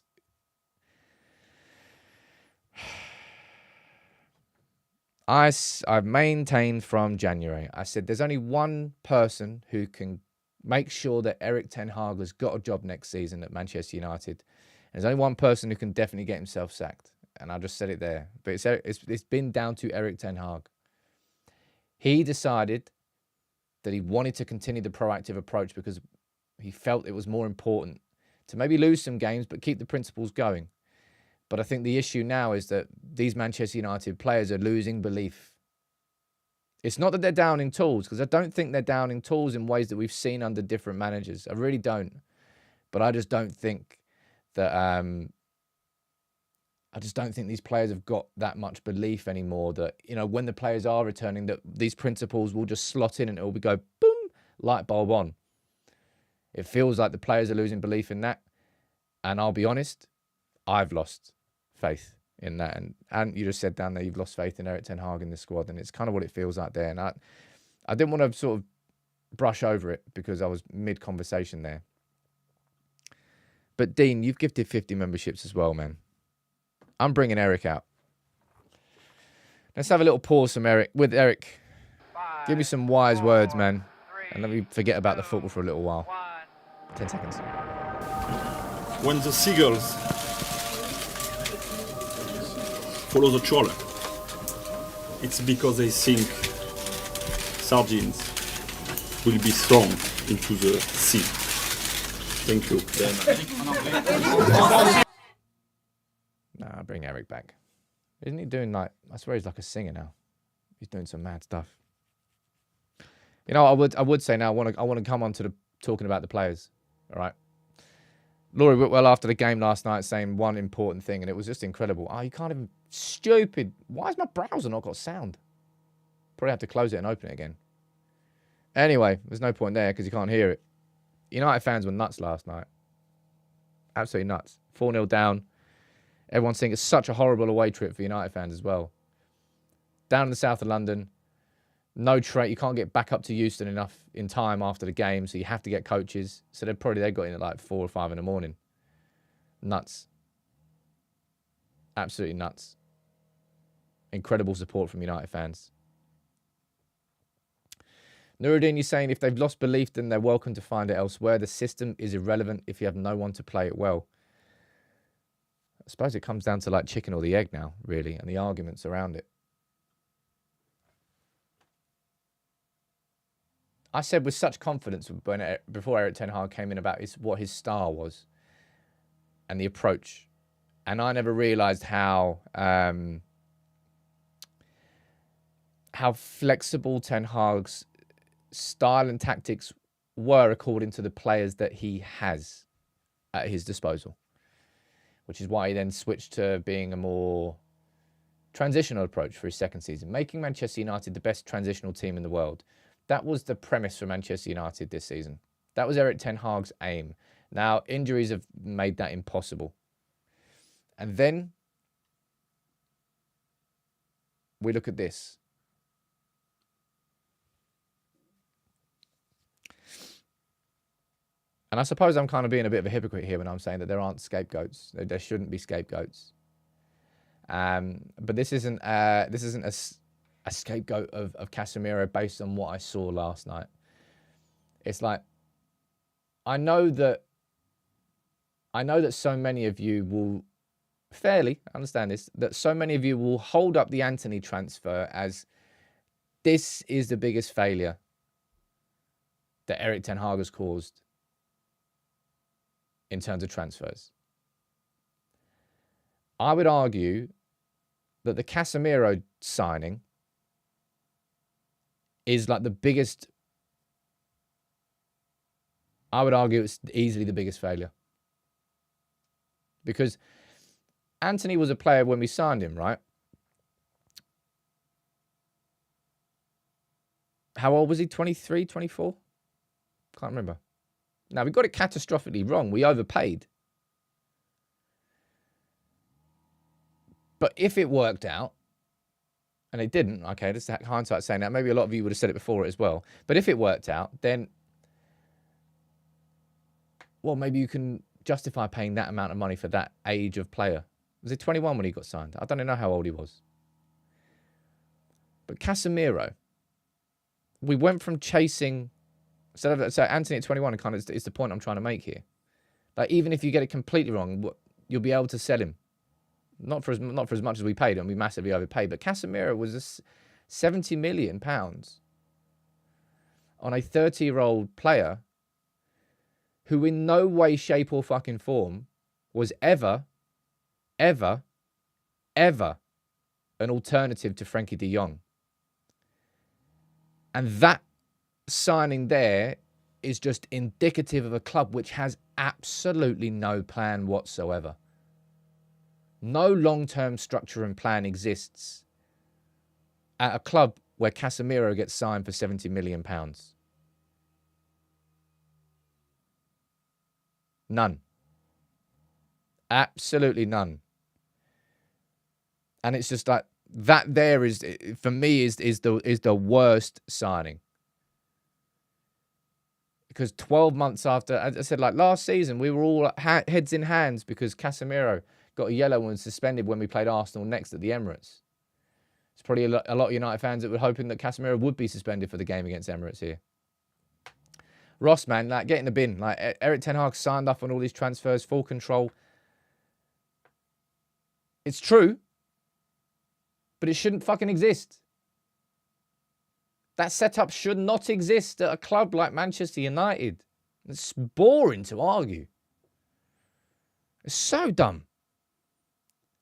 I've maintained from January, I said there's only one person who can make sure that Erik Ten Hag has got a job next season at Manchester United. There's only one person who can definitely get himself sacked. And I just said it there. But it's been down to Erik Ten Hag. He decided that he wanted to continue the proactive approach because he felt it was more important to maybe lose some games but keep the principles going. But I think the issue now is that these Manchester United players are losing belief. It's not that they're downing tools, because I don't think they're downing tools in ways that we've seen under different managers. I really don't. But I just don't think that I just don't think these players have got that much belief anymore that, you know, when the players are returning, that these principles will just slot in and it will go boom, light bulb on. It feels like the players are losing belief in that. And I'll be honest, I've lost faith in that. And you just said down there, you've lost faith in Erik Ten Hag in the squad. And it's kind of what it feels like there. And I didn't want to sort of brush over it because I was mid-conversation there. But Dean, you've gifted 50 memberships as well, man. I'm bringing Erik out. Let's have a little pause from Erik. With Erik, give me some wise words, man. And let me forget about the football for a little while. 10 seconds. When the seagulls follow the trawler, it's because they think sardines will be thrown into the sea. Thank you. Nah, I'll bring Erik back. Isn't he doing like, I swear he's like a singer now. He's doing some mad stuff. You know, I would say now, I want to come on to the talking about the players. All right. Laurie Whitwell after the game last night saying one important thing, and it was just incredible. Oh, you can't even, stupid. Why has my browser not got sound? Probably have to close it and open it again. Anyway, there's no point there because you can't hear it. United fans were nuts last night. Absolutely nuts. 4-0 down. Everyone's saying it's such a horrible away trip for United fans as well. Down in the south of London. No train. You can't get back up to Euston enough in time after the game, so you have to get coaches. So they got in at like 4 or 5 in the morning. Nuts. Absolutely nuts. Incredible support from United fans. Nuruddin, you're saying if they've lost belief, then they're welcome to find it elsewhere. The system is irrelevant if you have no one to play it well. I suppose it comes down to like chicken or the egg now, really, and the arguments around it. I said with such confidence before Erik ten Hag came in about what his style was and the approach. And I never realised how flexible Ten Hag's style and tactics were according to the players that he has at his disposal. Which is why he then switched to being a more transitional approach for his second season, making Manchester United the best transitional team in the world. That was the premise for Manchester United this season. That was Erik ten Hag's aim. Now, injuries have made that impossible. And then we look at this. And I suppose I'm kind of being a bit of a hypocrite here when I'm saying that there aren't scapegoats. There shouldn't be scapegoats. But this isn't a scapegoat of Casemiro based on what I saw last night. It's like, I know that so many of you will fairly understand this, that so many of you will hold up the Antony transfer as this is the biggest failure that Erik ten Hag has caused in terms of transfers. I would argue that the Casemiro signing is like the biggest, I would argue it's easily the biggest failure. Because Antony was a player when we signed him, right? How old was he? 23, 24? Can't remember. Now, we got it catastrophically wrong. We overpaid. But if it worked out, and it didn't, okay, this is hindsight saying that. Maybe a lot of you would have said it before it as well. But if it worked out, then, well, maybe you can justify paying that amount of money for that age of player. Was he 21 when he got signed? I don't know how old he was. But Casemiro, we went from chasing... So Antony at 21 kind of is the point I'm trying to make here. Like, even if you get it completely wrong, you'll be able to sell him. Not for as much as we paid him. We massively overpaid. But Casemiro was £70 million on a 30-year-old player who in no way, shape or fucking form was ever an alternative to Frankie de Jong. And that signing there is just indicative of a club which has absolutely no plan whatsoever. No long-term structure and plan exists at a club where Casemiro gets signed for £70 million. None. Absolutely none. And it's just like that there is, for me, is the worst signing. because 12 months after, as I said, like last season, we were all heads in hands because Casemiro got a yellow and was suspended when we played Arsenal next at the Emirates. It's probably a lot of United fans that were hoping that Casemiro would be suspended for the game against Emirates here. Ross, man, like, get in the bin. Like, Erik Ten Hag signed up on all these transfers, full control. It's true, but it shouldn't fucking exist. That setup should not exist at a club like Manchester United. It's boring to argue. It's so dumb.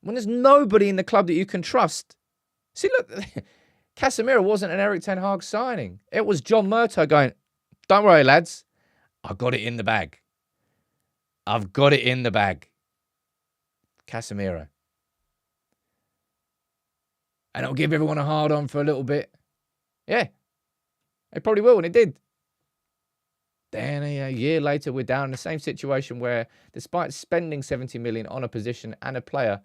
When there's nobody in the club that you can trust. See, look, Casemiro wasn't an Erik Ten Hag signing. It was John Murtough going, don't worry, lads. I've got it in the bag. I've got it in the bag. Casemiro. And it'll give everyone a hard on for a little bit. Yeah. It probably will, and it did. Then a year later, we're down in the same situation where, despite spending 70 million on a position and a player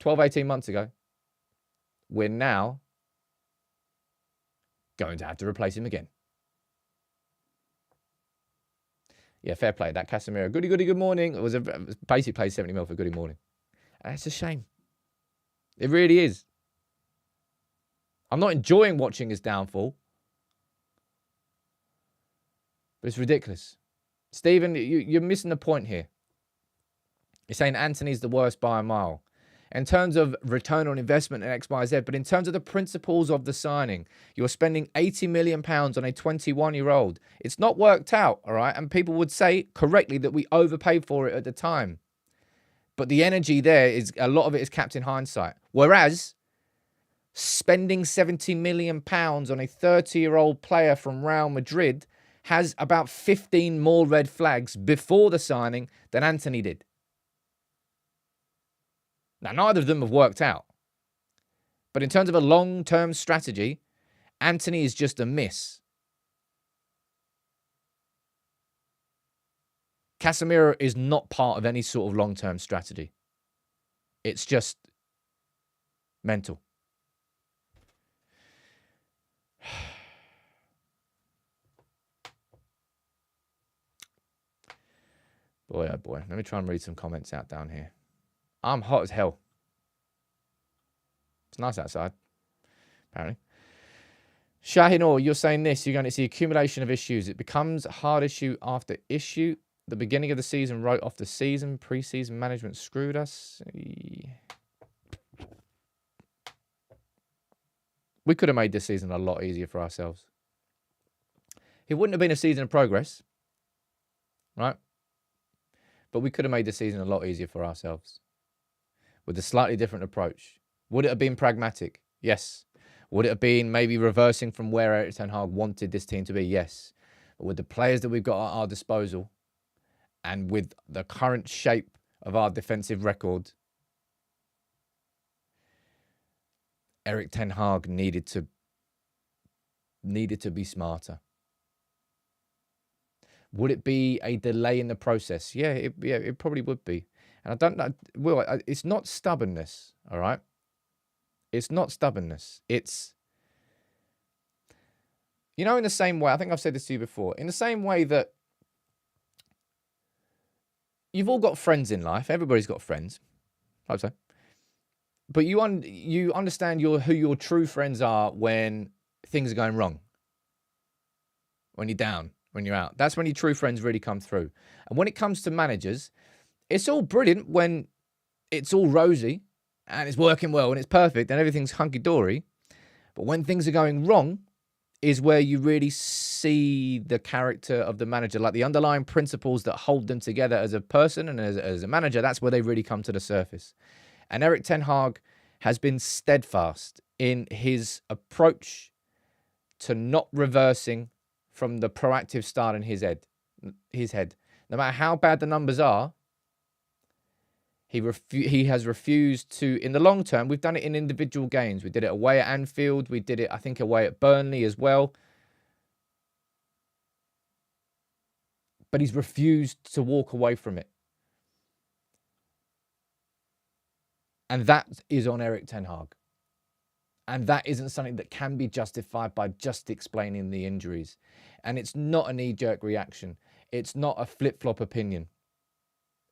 12, 18 months ago, we're now going to have to replace him again. Yeah, fair play. That Casemiro, goody, good morning. It was basically played 70 mil for goody morning. And it's a shame. It really is. I'm not enjoying watching his downfall. But it's ridiculous. Stephen, you're missing the point here. You're saying Antony's the worst by a mile. In terms of return on investment and X, Y, Z, but in terms of the principles of the signing, you're spending £80 million on a 21-year-old. It's not worked out, all right? And people would say correctly that we overpaid for it at the time. But the energy there, is a lot of it is capped in hindsight. Whereas spending £70 million on a 30-year-old player from Real Madrid has about 15 more red flags before the signing than Antony did. Now, neither of them have worked out. But in terms of a long-term strategy, Antony is just a miss. Casemiro is not part of any sort of long-term strategy. It's just mental. Boy, oh boy. Let me try and read some comments out down here. I'm hot as hell. It's nice outside, apparently. Shahinor, you're saying this. You're going to see accumulation of issues. It becomes a hard issue after issue. The beginning of the season wrote off the season. Pre-season management screwed us. We could have made this season a lot easier for ourselves. It wouldn't have been a season of progress, right? But we could have made the season a lot easier for ourselves with a slightly different approach. Would it have been pragmatic? Yes. Would it have been maybe reversing from where Erik Ten Hag wanted this team to be? Yes. But with the players that we've got at our disposal and with the current shape of our defensive record, Erik Ten Hag needed to be smarter. Would it be a delay in the process? Yeah, it probably would be. And I don't know. Well, it's not stubbornness, all right? It's not stubbornness. It's, you know, in the same way, I think I've said this to you before, in the same way that you've all got friends in life. Everybody's got friends. I hope so. But you understand who your true friends are when things are going wrong, when you're down, when you're out. That's when your true friends really come through. And when it comes to managers, it's all brilliant when it's all rosy and it's working well and it's perfect and everything's hunky-dory. But when things are going wrong is where you really see the character of the manager, like the underlying principles that hold them together as a person and as a manager. That's where they really come to the surface. And Erik Ten Hag has been steadfast in his approach to not reversing from the proactive start in his head. No matter how bad the numbers are, he has refused to, in the long term, we've done it in individual games. We did it away at Anfield. We did it, I think, away at Burnley as well. But he's refused to walk away from it. And that is on Erik Ten Hag. And that isn't something that can be justified by just explaining the injuries. And it's not a knee-jerk reaction. It's not a flip-flop opinion.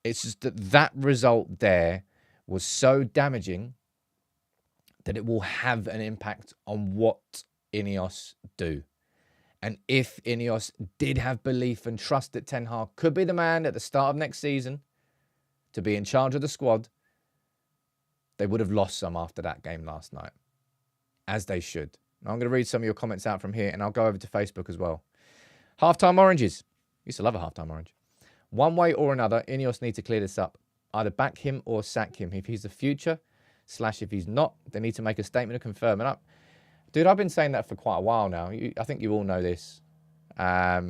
It's just that result there was so damaging that it will have an impact on what INEOS do. And if INEOS did have belief and trust that Ten Hag could be the man at the start of next season to be in charge of the squad, they would have lost some after that game last night, as they should. Now, I'm going to read some of your comments out from here, and I'll go over to Facebook as well. Halftime oranges. Used to love a halftime orange. One way or another, INEOS need to clear this up. Either back him or sack him. If he's the future, / if he's not, they need to make a statement of confirming up. Dude, I've been saying that for quite a while now. I think you all know this. I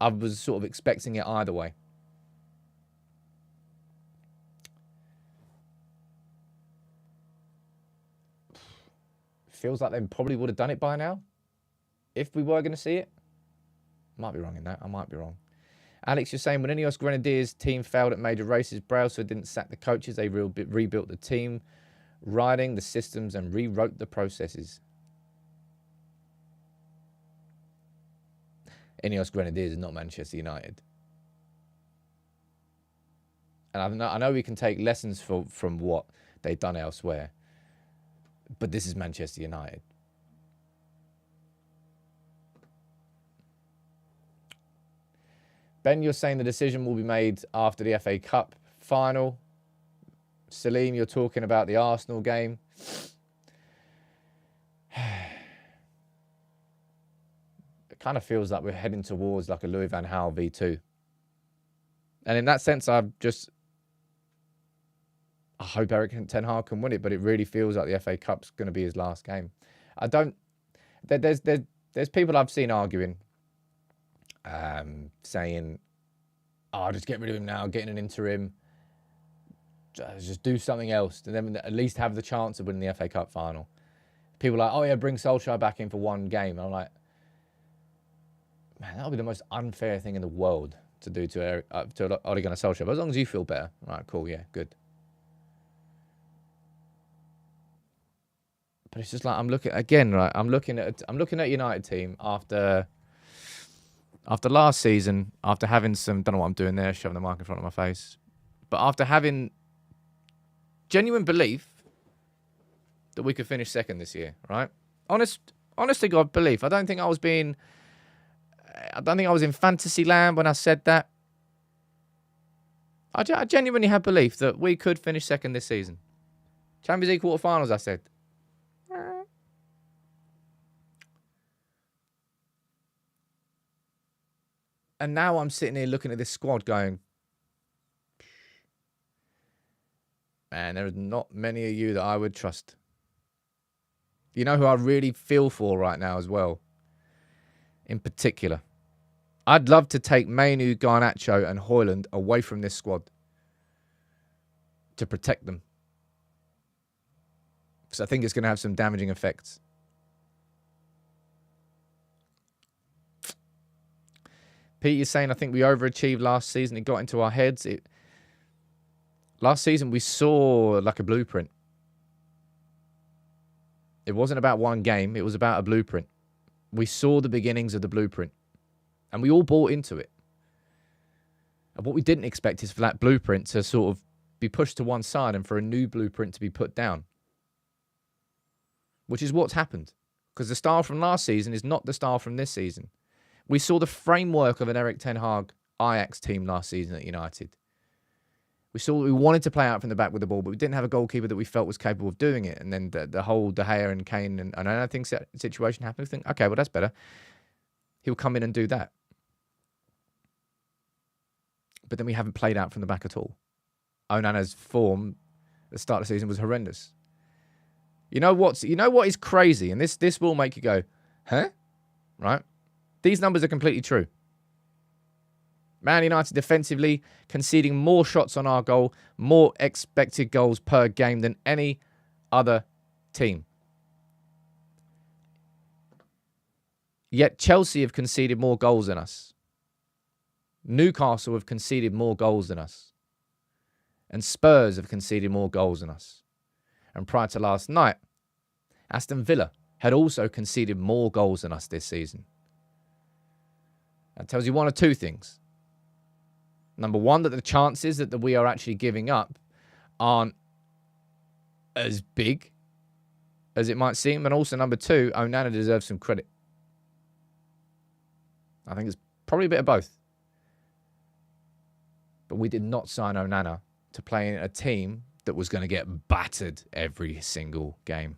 was sort of expecting it either way. Feels like they probably would have done it by now, if we were going to see it. Might be wrong in that. I might be wrong. Alex, you're saying when INEOS Grenadiers team failed at major races, Brailsford didn't sack the coaches. They rebuilt the team, riding the systems and rewrote the processes. INEOS Grenadiers is not Manchester United. And I know we can take lessons from what they've done elsewhere, but this is Manchester United. Ben, you're saying the decision will be made after the FA Cup final. Salim, you're talking about the Arsenal game. It kind of feels like we're heading towards like a Louis van Gaal V2. And in that sense, I hope Erik Ten Hag can win it, but it really feels like the FA Cup's going to be his last game. There's people I've seen arguing, saying, "Oh, just get rid of him now, get in an interim, just do something else, and then at least have the chance of winning the FA Cup final." People are like, "Oh yeah, bring Solskjaer back in for one game." And I'm like, man, that would be the most unfair thing in the world to do to Ole Gunnar Solskjaer. But as long as you feel better, right? Cool, yeah, good. But it's just like I'm looking at United team after last season, after having some, don't know what I'm doing there, shoving the mic in front of my face, but after having genuine belief that we could finish second this year, right? Honest to God belief. I don't think I was in fantasy land when I said that. I genuinely had belief that we could finish second this season. Champions League quarterfinals, I said. And now I'm sitting here looking at this squad going, man, there are not many of you that I would trust. You know who I really feel for right now as well? In particular, I'd love to take Mainu, Garnacho and Højlund away from this squad to protect them. Because I think it's going to have some damaging effects. Pete is saying, I think we overachieved last season. It got into our heads. Last season, we saw like a blueprint. It wasn't about one game. It was about a blueprint. We saw the beginnings of the blueprint. And we all bought into it. And what we didn't expect is for that blueprint to sort of be pushed to one side and for a new blueprint to be put down. Which is what's happened. Because the style from last season is not the style from this season. We saw the framework of an Erik Ten Hag Ajax team last season at United. We saw that we wanted to play out from the back with the ball, but we didn't have a goalkeeper that we felt was capable of doing it. And then the whole De Gea and Kane and anything situation happened. We think, okay, well, that's better. He'll come in and do that. But then we haven't played out from the back at all. Onana's form at the start of the season was horrendous. You know what is crazy? And this will make you go, huh? Right? These numbers are completely true. Man United defensively conceding more shots on our goal, more expected goals per game than any other team. Yet Chelsea have conceded more goals than us. Newcastle have conceded more goals than us. And Spurs have conceded more goals than us. And prior to last night, Aston Villa had also conceded more goals than us this season. That tells you one of two things. Number one, that the chances that we are actually giving up aren't as big as it might seem. And also, number two, Onana deserves some credit. I think it's probably a bit of both. But we did not sign Onana to play in a team that was going to get battered every single game.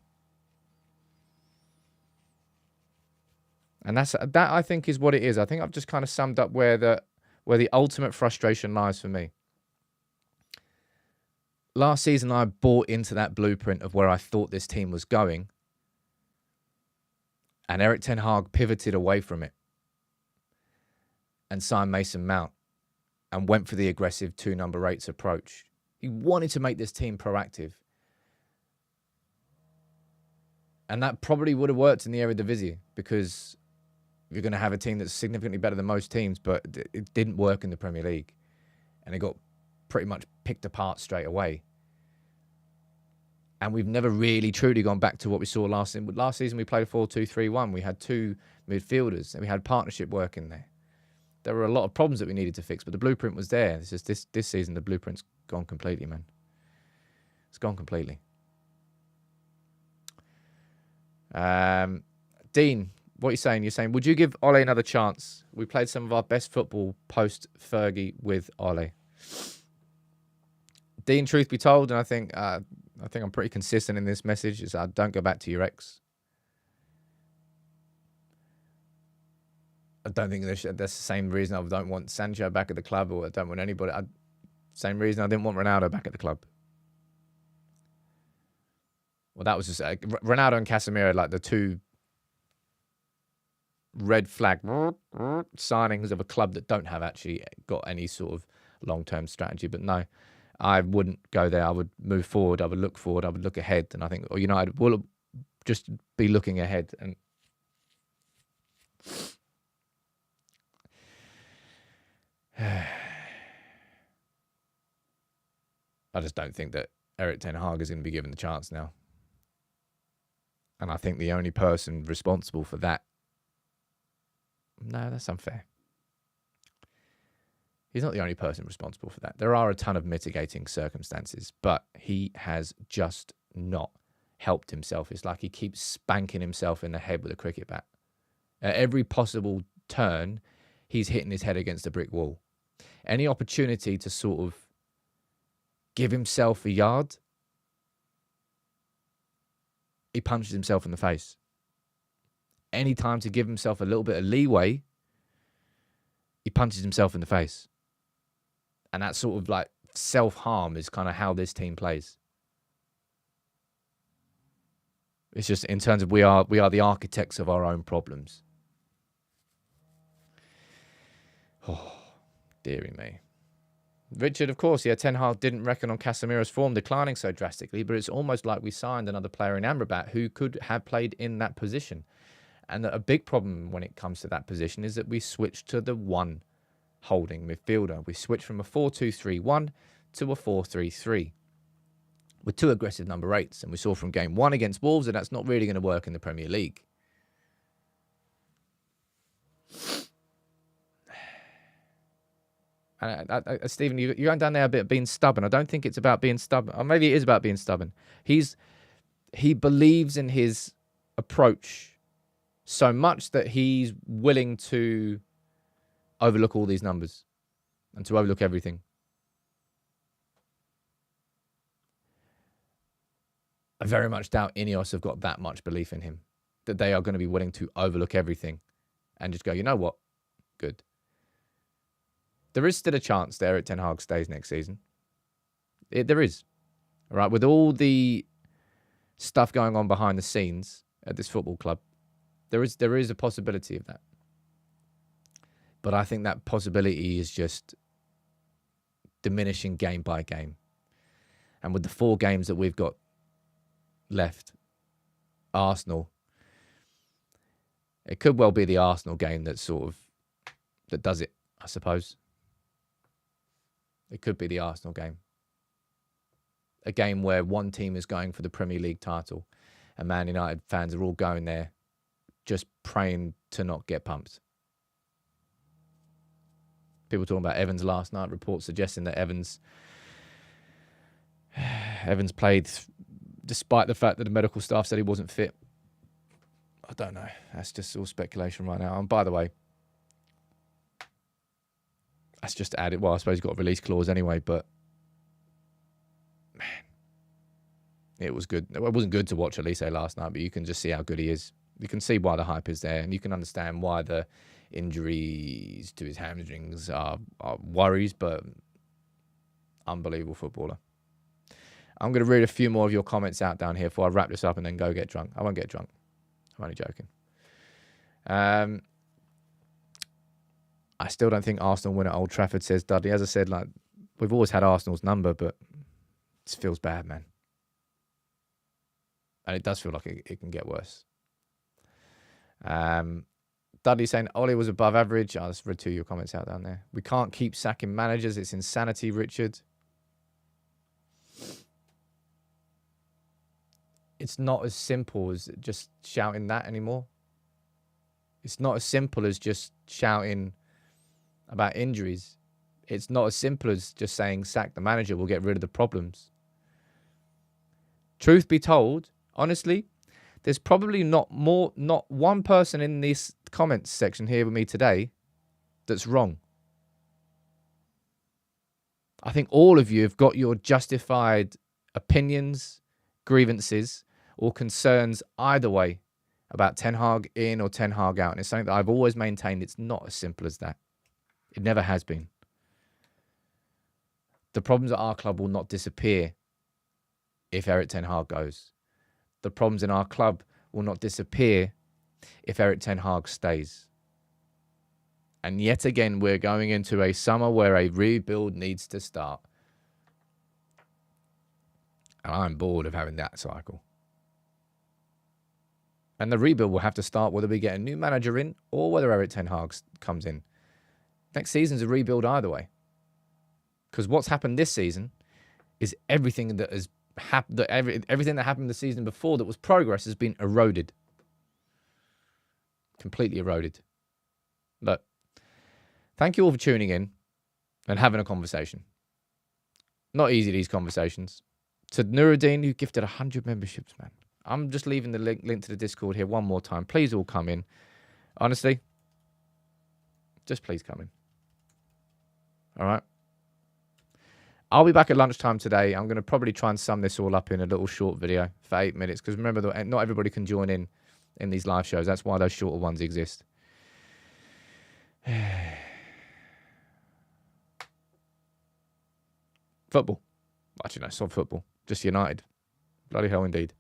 And that I think is what it is. I think I've just kind of summed up where the ultimate frustration lies for me. Last season, I bought into that blueprint of where I thought this team was going. And Erik ten Hag pivoted away from it and signed Mason Mount and went for the aggressive 2 number 8s approach. He wanted to make this team proactive. And that probably would have worked in the Eredivisie, because you're going to have a team that's significantly better than most teams, but it didn't work in the Premier League. And it got pretty much picked apart straight away. And we've never really truly gone back to what we saw last season. Last season, we played a 4-2-3-1. We had 2 midfielders, and we had partnership working there. There were a lot of problems that we needed to fix, but the blueprint was there. It's just this season, the blueprint's gone completely, man. It's gone completely. Dean, what are you saying? You're saying, would you give Ole another chance? We played some of our best football post-Fergie with Ole. Dean, truth be told, and I think I'm pretty consistent in this message, is don't go back to your ex. I don't think that's the same reason I don't want Sancho back at the club, or I don't want anybody. Same reason I didn't want Ronaldo back at the club. Well, that was just Ronaldo and Casemiro, like the 2 red flag signings of a club that don't have actually got any sort of long-term strategy. But no, I wouldn't go there. I would move forward. I would look forward. I would look ahead. And I think United will just be looking ahead. And I just don't think that Erik ten Hag is going to be given the chance now. And I think the only person responsible for that... No, that's unfair. He's not the only person responsible for that. There are a ton of mitigating circumstances, but he has just not helped himself. It's like he keeps spanking himself in the head with a cricket bat. At every possible turn, he's hitting his head against a brick wall. Any opportunity to sort of give himself a yard, he punches himself in the face. Any time to give himself a little bit of leeway, he punches himself in the face. And that sort of like self-harm is kind of how this team plays. It's just in terms of we are the architects of our own problems. Oh, dearie me. Richard, of course, yeah, Ten Hag didn't reckon on Casemiro's form declining so drastically, but it's almost like we signed another player in Amrabat who could have played in that position. And a big problem when it comes to that position is that we switched to the 1 holding midfielder. We switched from a 4-2-3-1 to a 4-3-3 with 2 aggressive number 8s. And we saw from game 1 against Wolves that that's not really going to work in the Premier League. And Stephen, you're going down there a bit being stubborn. I don't think it's about being stubborn. Or maybe it is about being stubborn. He believes in his approach so much that he's willing to overlook all these numbers and to overlook everything. I very much doubt INEOS have got that much belief in him, that they are going to be willing to overlook everything and just go, you know what? Good. There is still a chance that Erik ten Hag stays next season. There is. All right, with all the stuff going on behind the scenes at this football club, there is a possibility of that. But I think that possibility is just diminishing game by game. And with the 4 games that we've got left, Arsenal, it could well be the Arsenal game that does it, I suppose. It could be the Arsenal game. A game where one team is going for the Premier League title and Man United fans are all going there just praying to not get pumped. People talking about Evans last night, reports suggesting that Evans played despite the fact that the medical staff said he wasn't fit. I don't know. That's just all speculation right now. And by the way, that's just added. Well, I suppose he's got a release clause anyway, but man, it was good. It wasn't good to watch Elise last night, but you can just see how good he is. You can see why the hype is there, and you can understand why the injuries to his hamstrings are worries, but unbelievable footballer. I'm going to read a few more of your comments out down here before I wrap this up and then go get drunk. I won't get drunk. I'm only joking. I still don't think Arsenal win at Old Trafford, says Dudley. As I said, like, we've always had Arsenal's number, but it feels bad, man. And it does feel like it can get worse. Dudley saying Ollie was above average. I'll just read two of your comments out down there. We can't keep sacking managers. It's insanity, Richard. It's not as simple as just shouting that anymore. It's not as simple as just shouting about injuries. It's not as simple as just saying sack the manager, we'll get rid of the problems. Truth be told, honestly, there's probably not one person in this comments section here with me today that's wrong. I think all of you have got your justified opinions, grievances, or concerns either way about Ten Hag in or Ten Hag out. And it's something that I've always maintained. It's not as simple as that. It never has been. The problems at our club will not disappear if Erik Ten Hag goes. The problems in our club will not disappear if Erik Ten Hag stays. And yet again, we're going into a summer where a rebuild needs to start. And I'm bored of having that cycle. And the rebuild will have to start whether we get a new manager in or whether Erik Ten Hag comes in. Next season's a rebuild either way. Because what's happened this season is everything that has happened, everything that happened the season before that was progress has been eroded. Completely eroded. Look, thank you all for tuning in and having a conversation. Not easy, these conversations. To Nuruddin, who gifted 100 memberships, man. I'm just leaving the link to the Discord here one more time. Please all come in. Honestly, just please come in. All right? I'll be back at lunchtime today. I'm going to probably try and sum this all up in a little short video for 8 minutes. Because remember, not everybody can join in these live shows. That's why those shorter ones exist. Football. Actually, no, it's not football. Just United. Bloody hell indeed.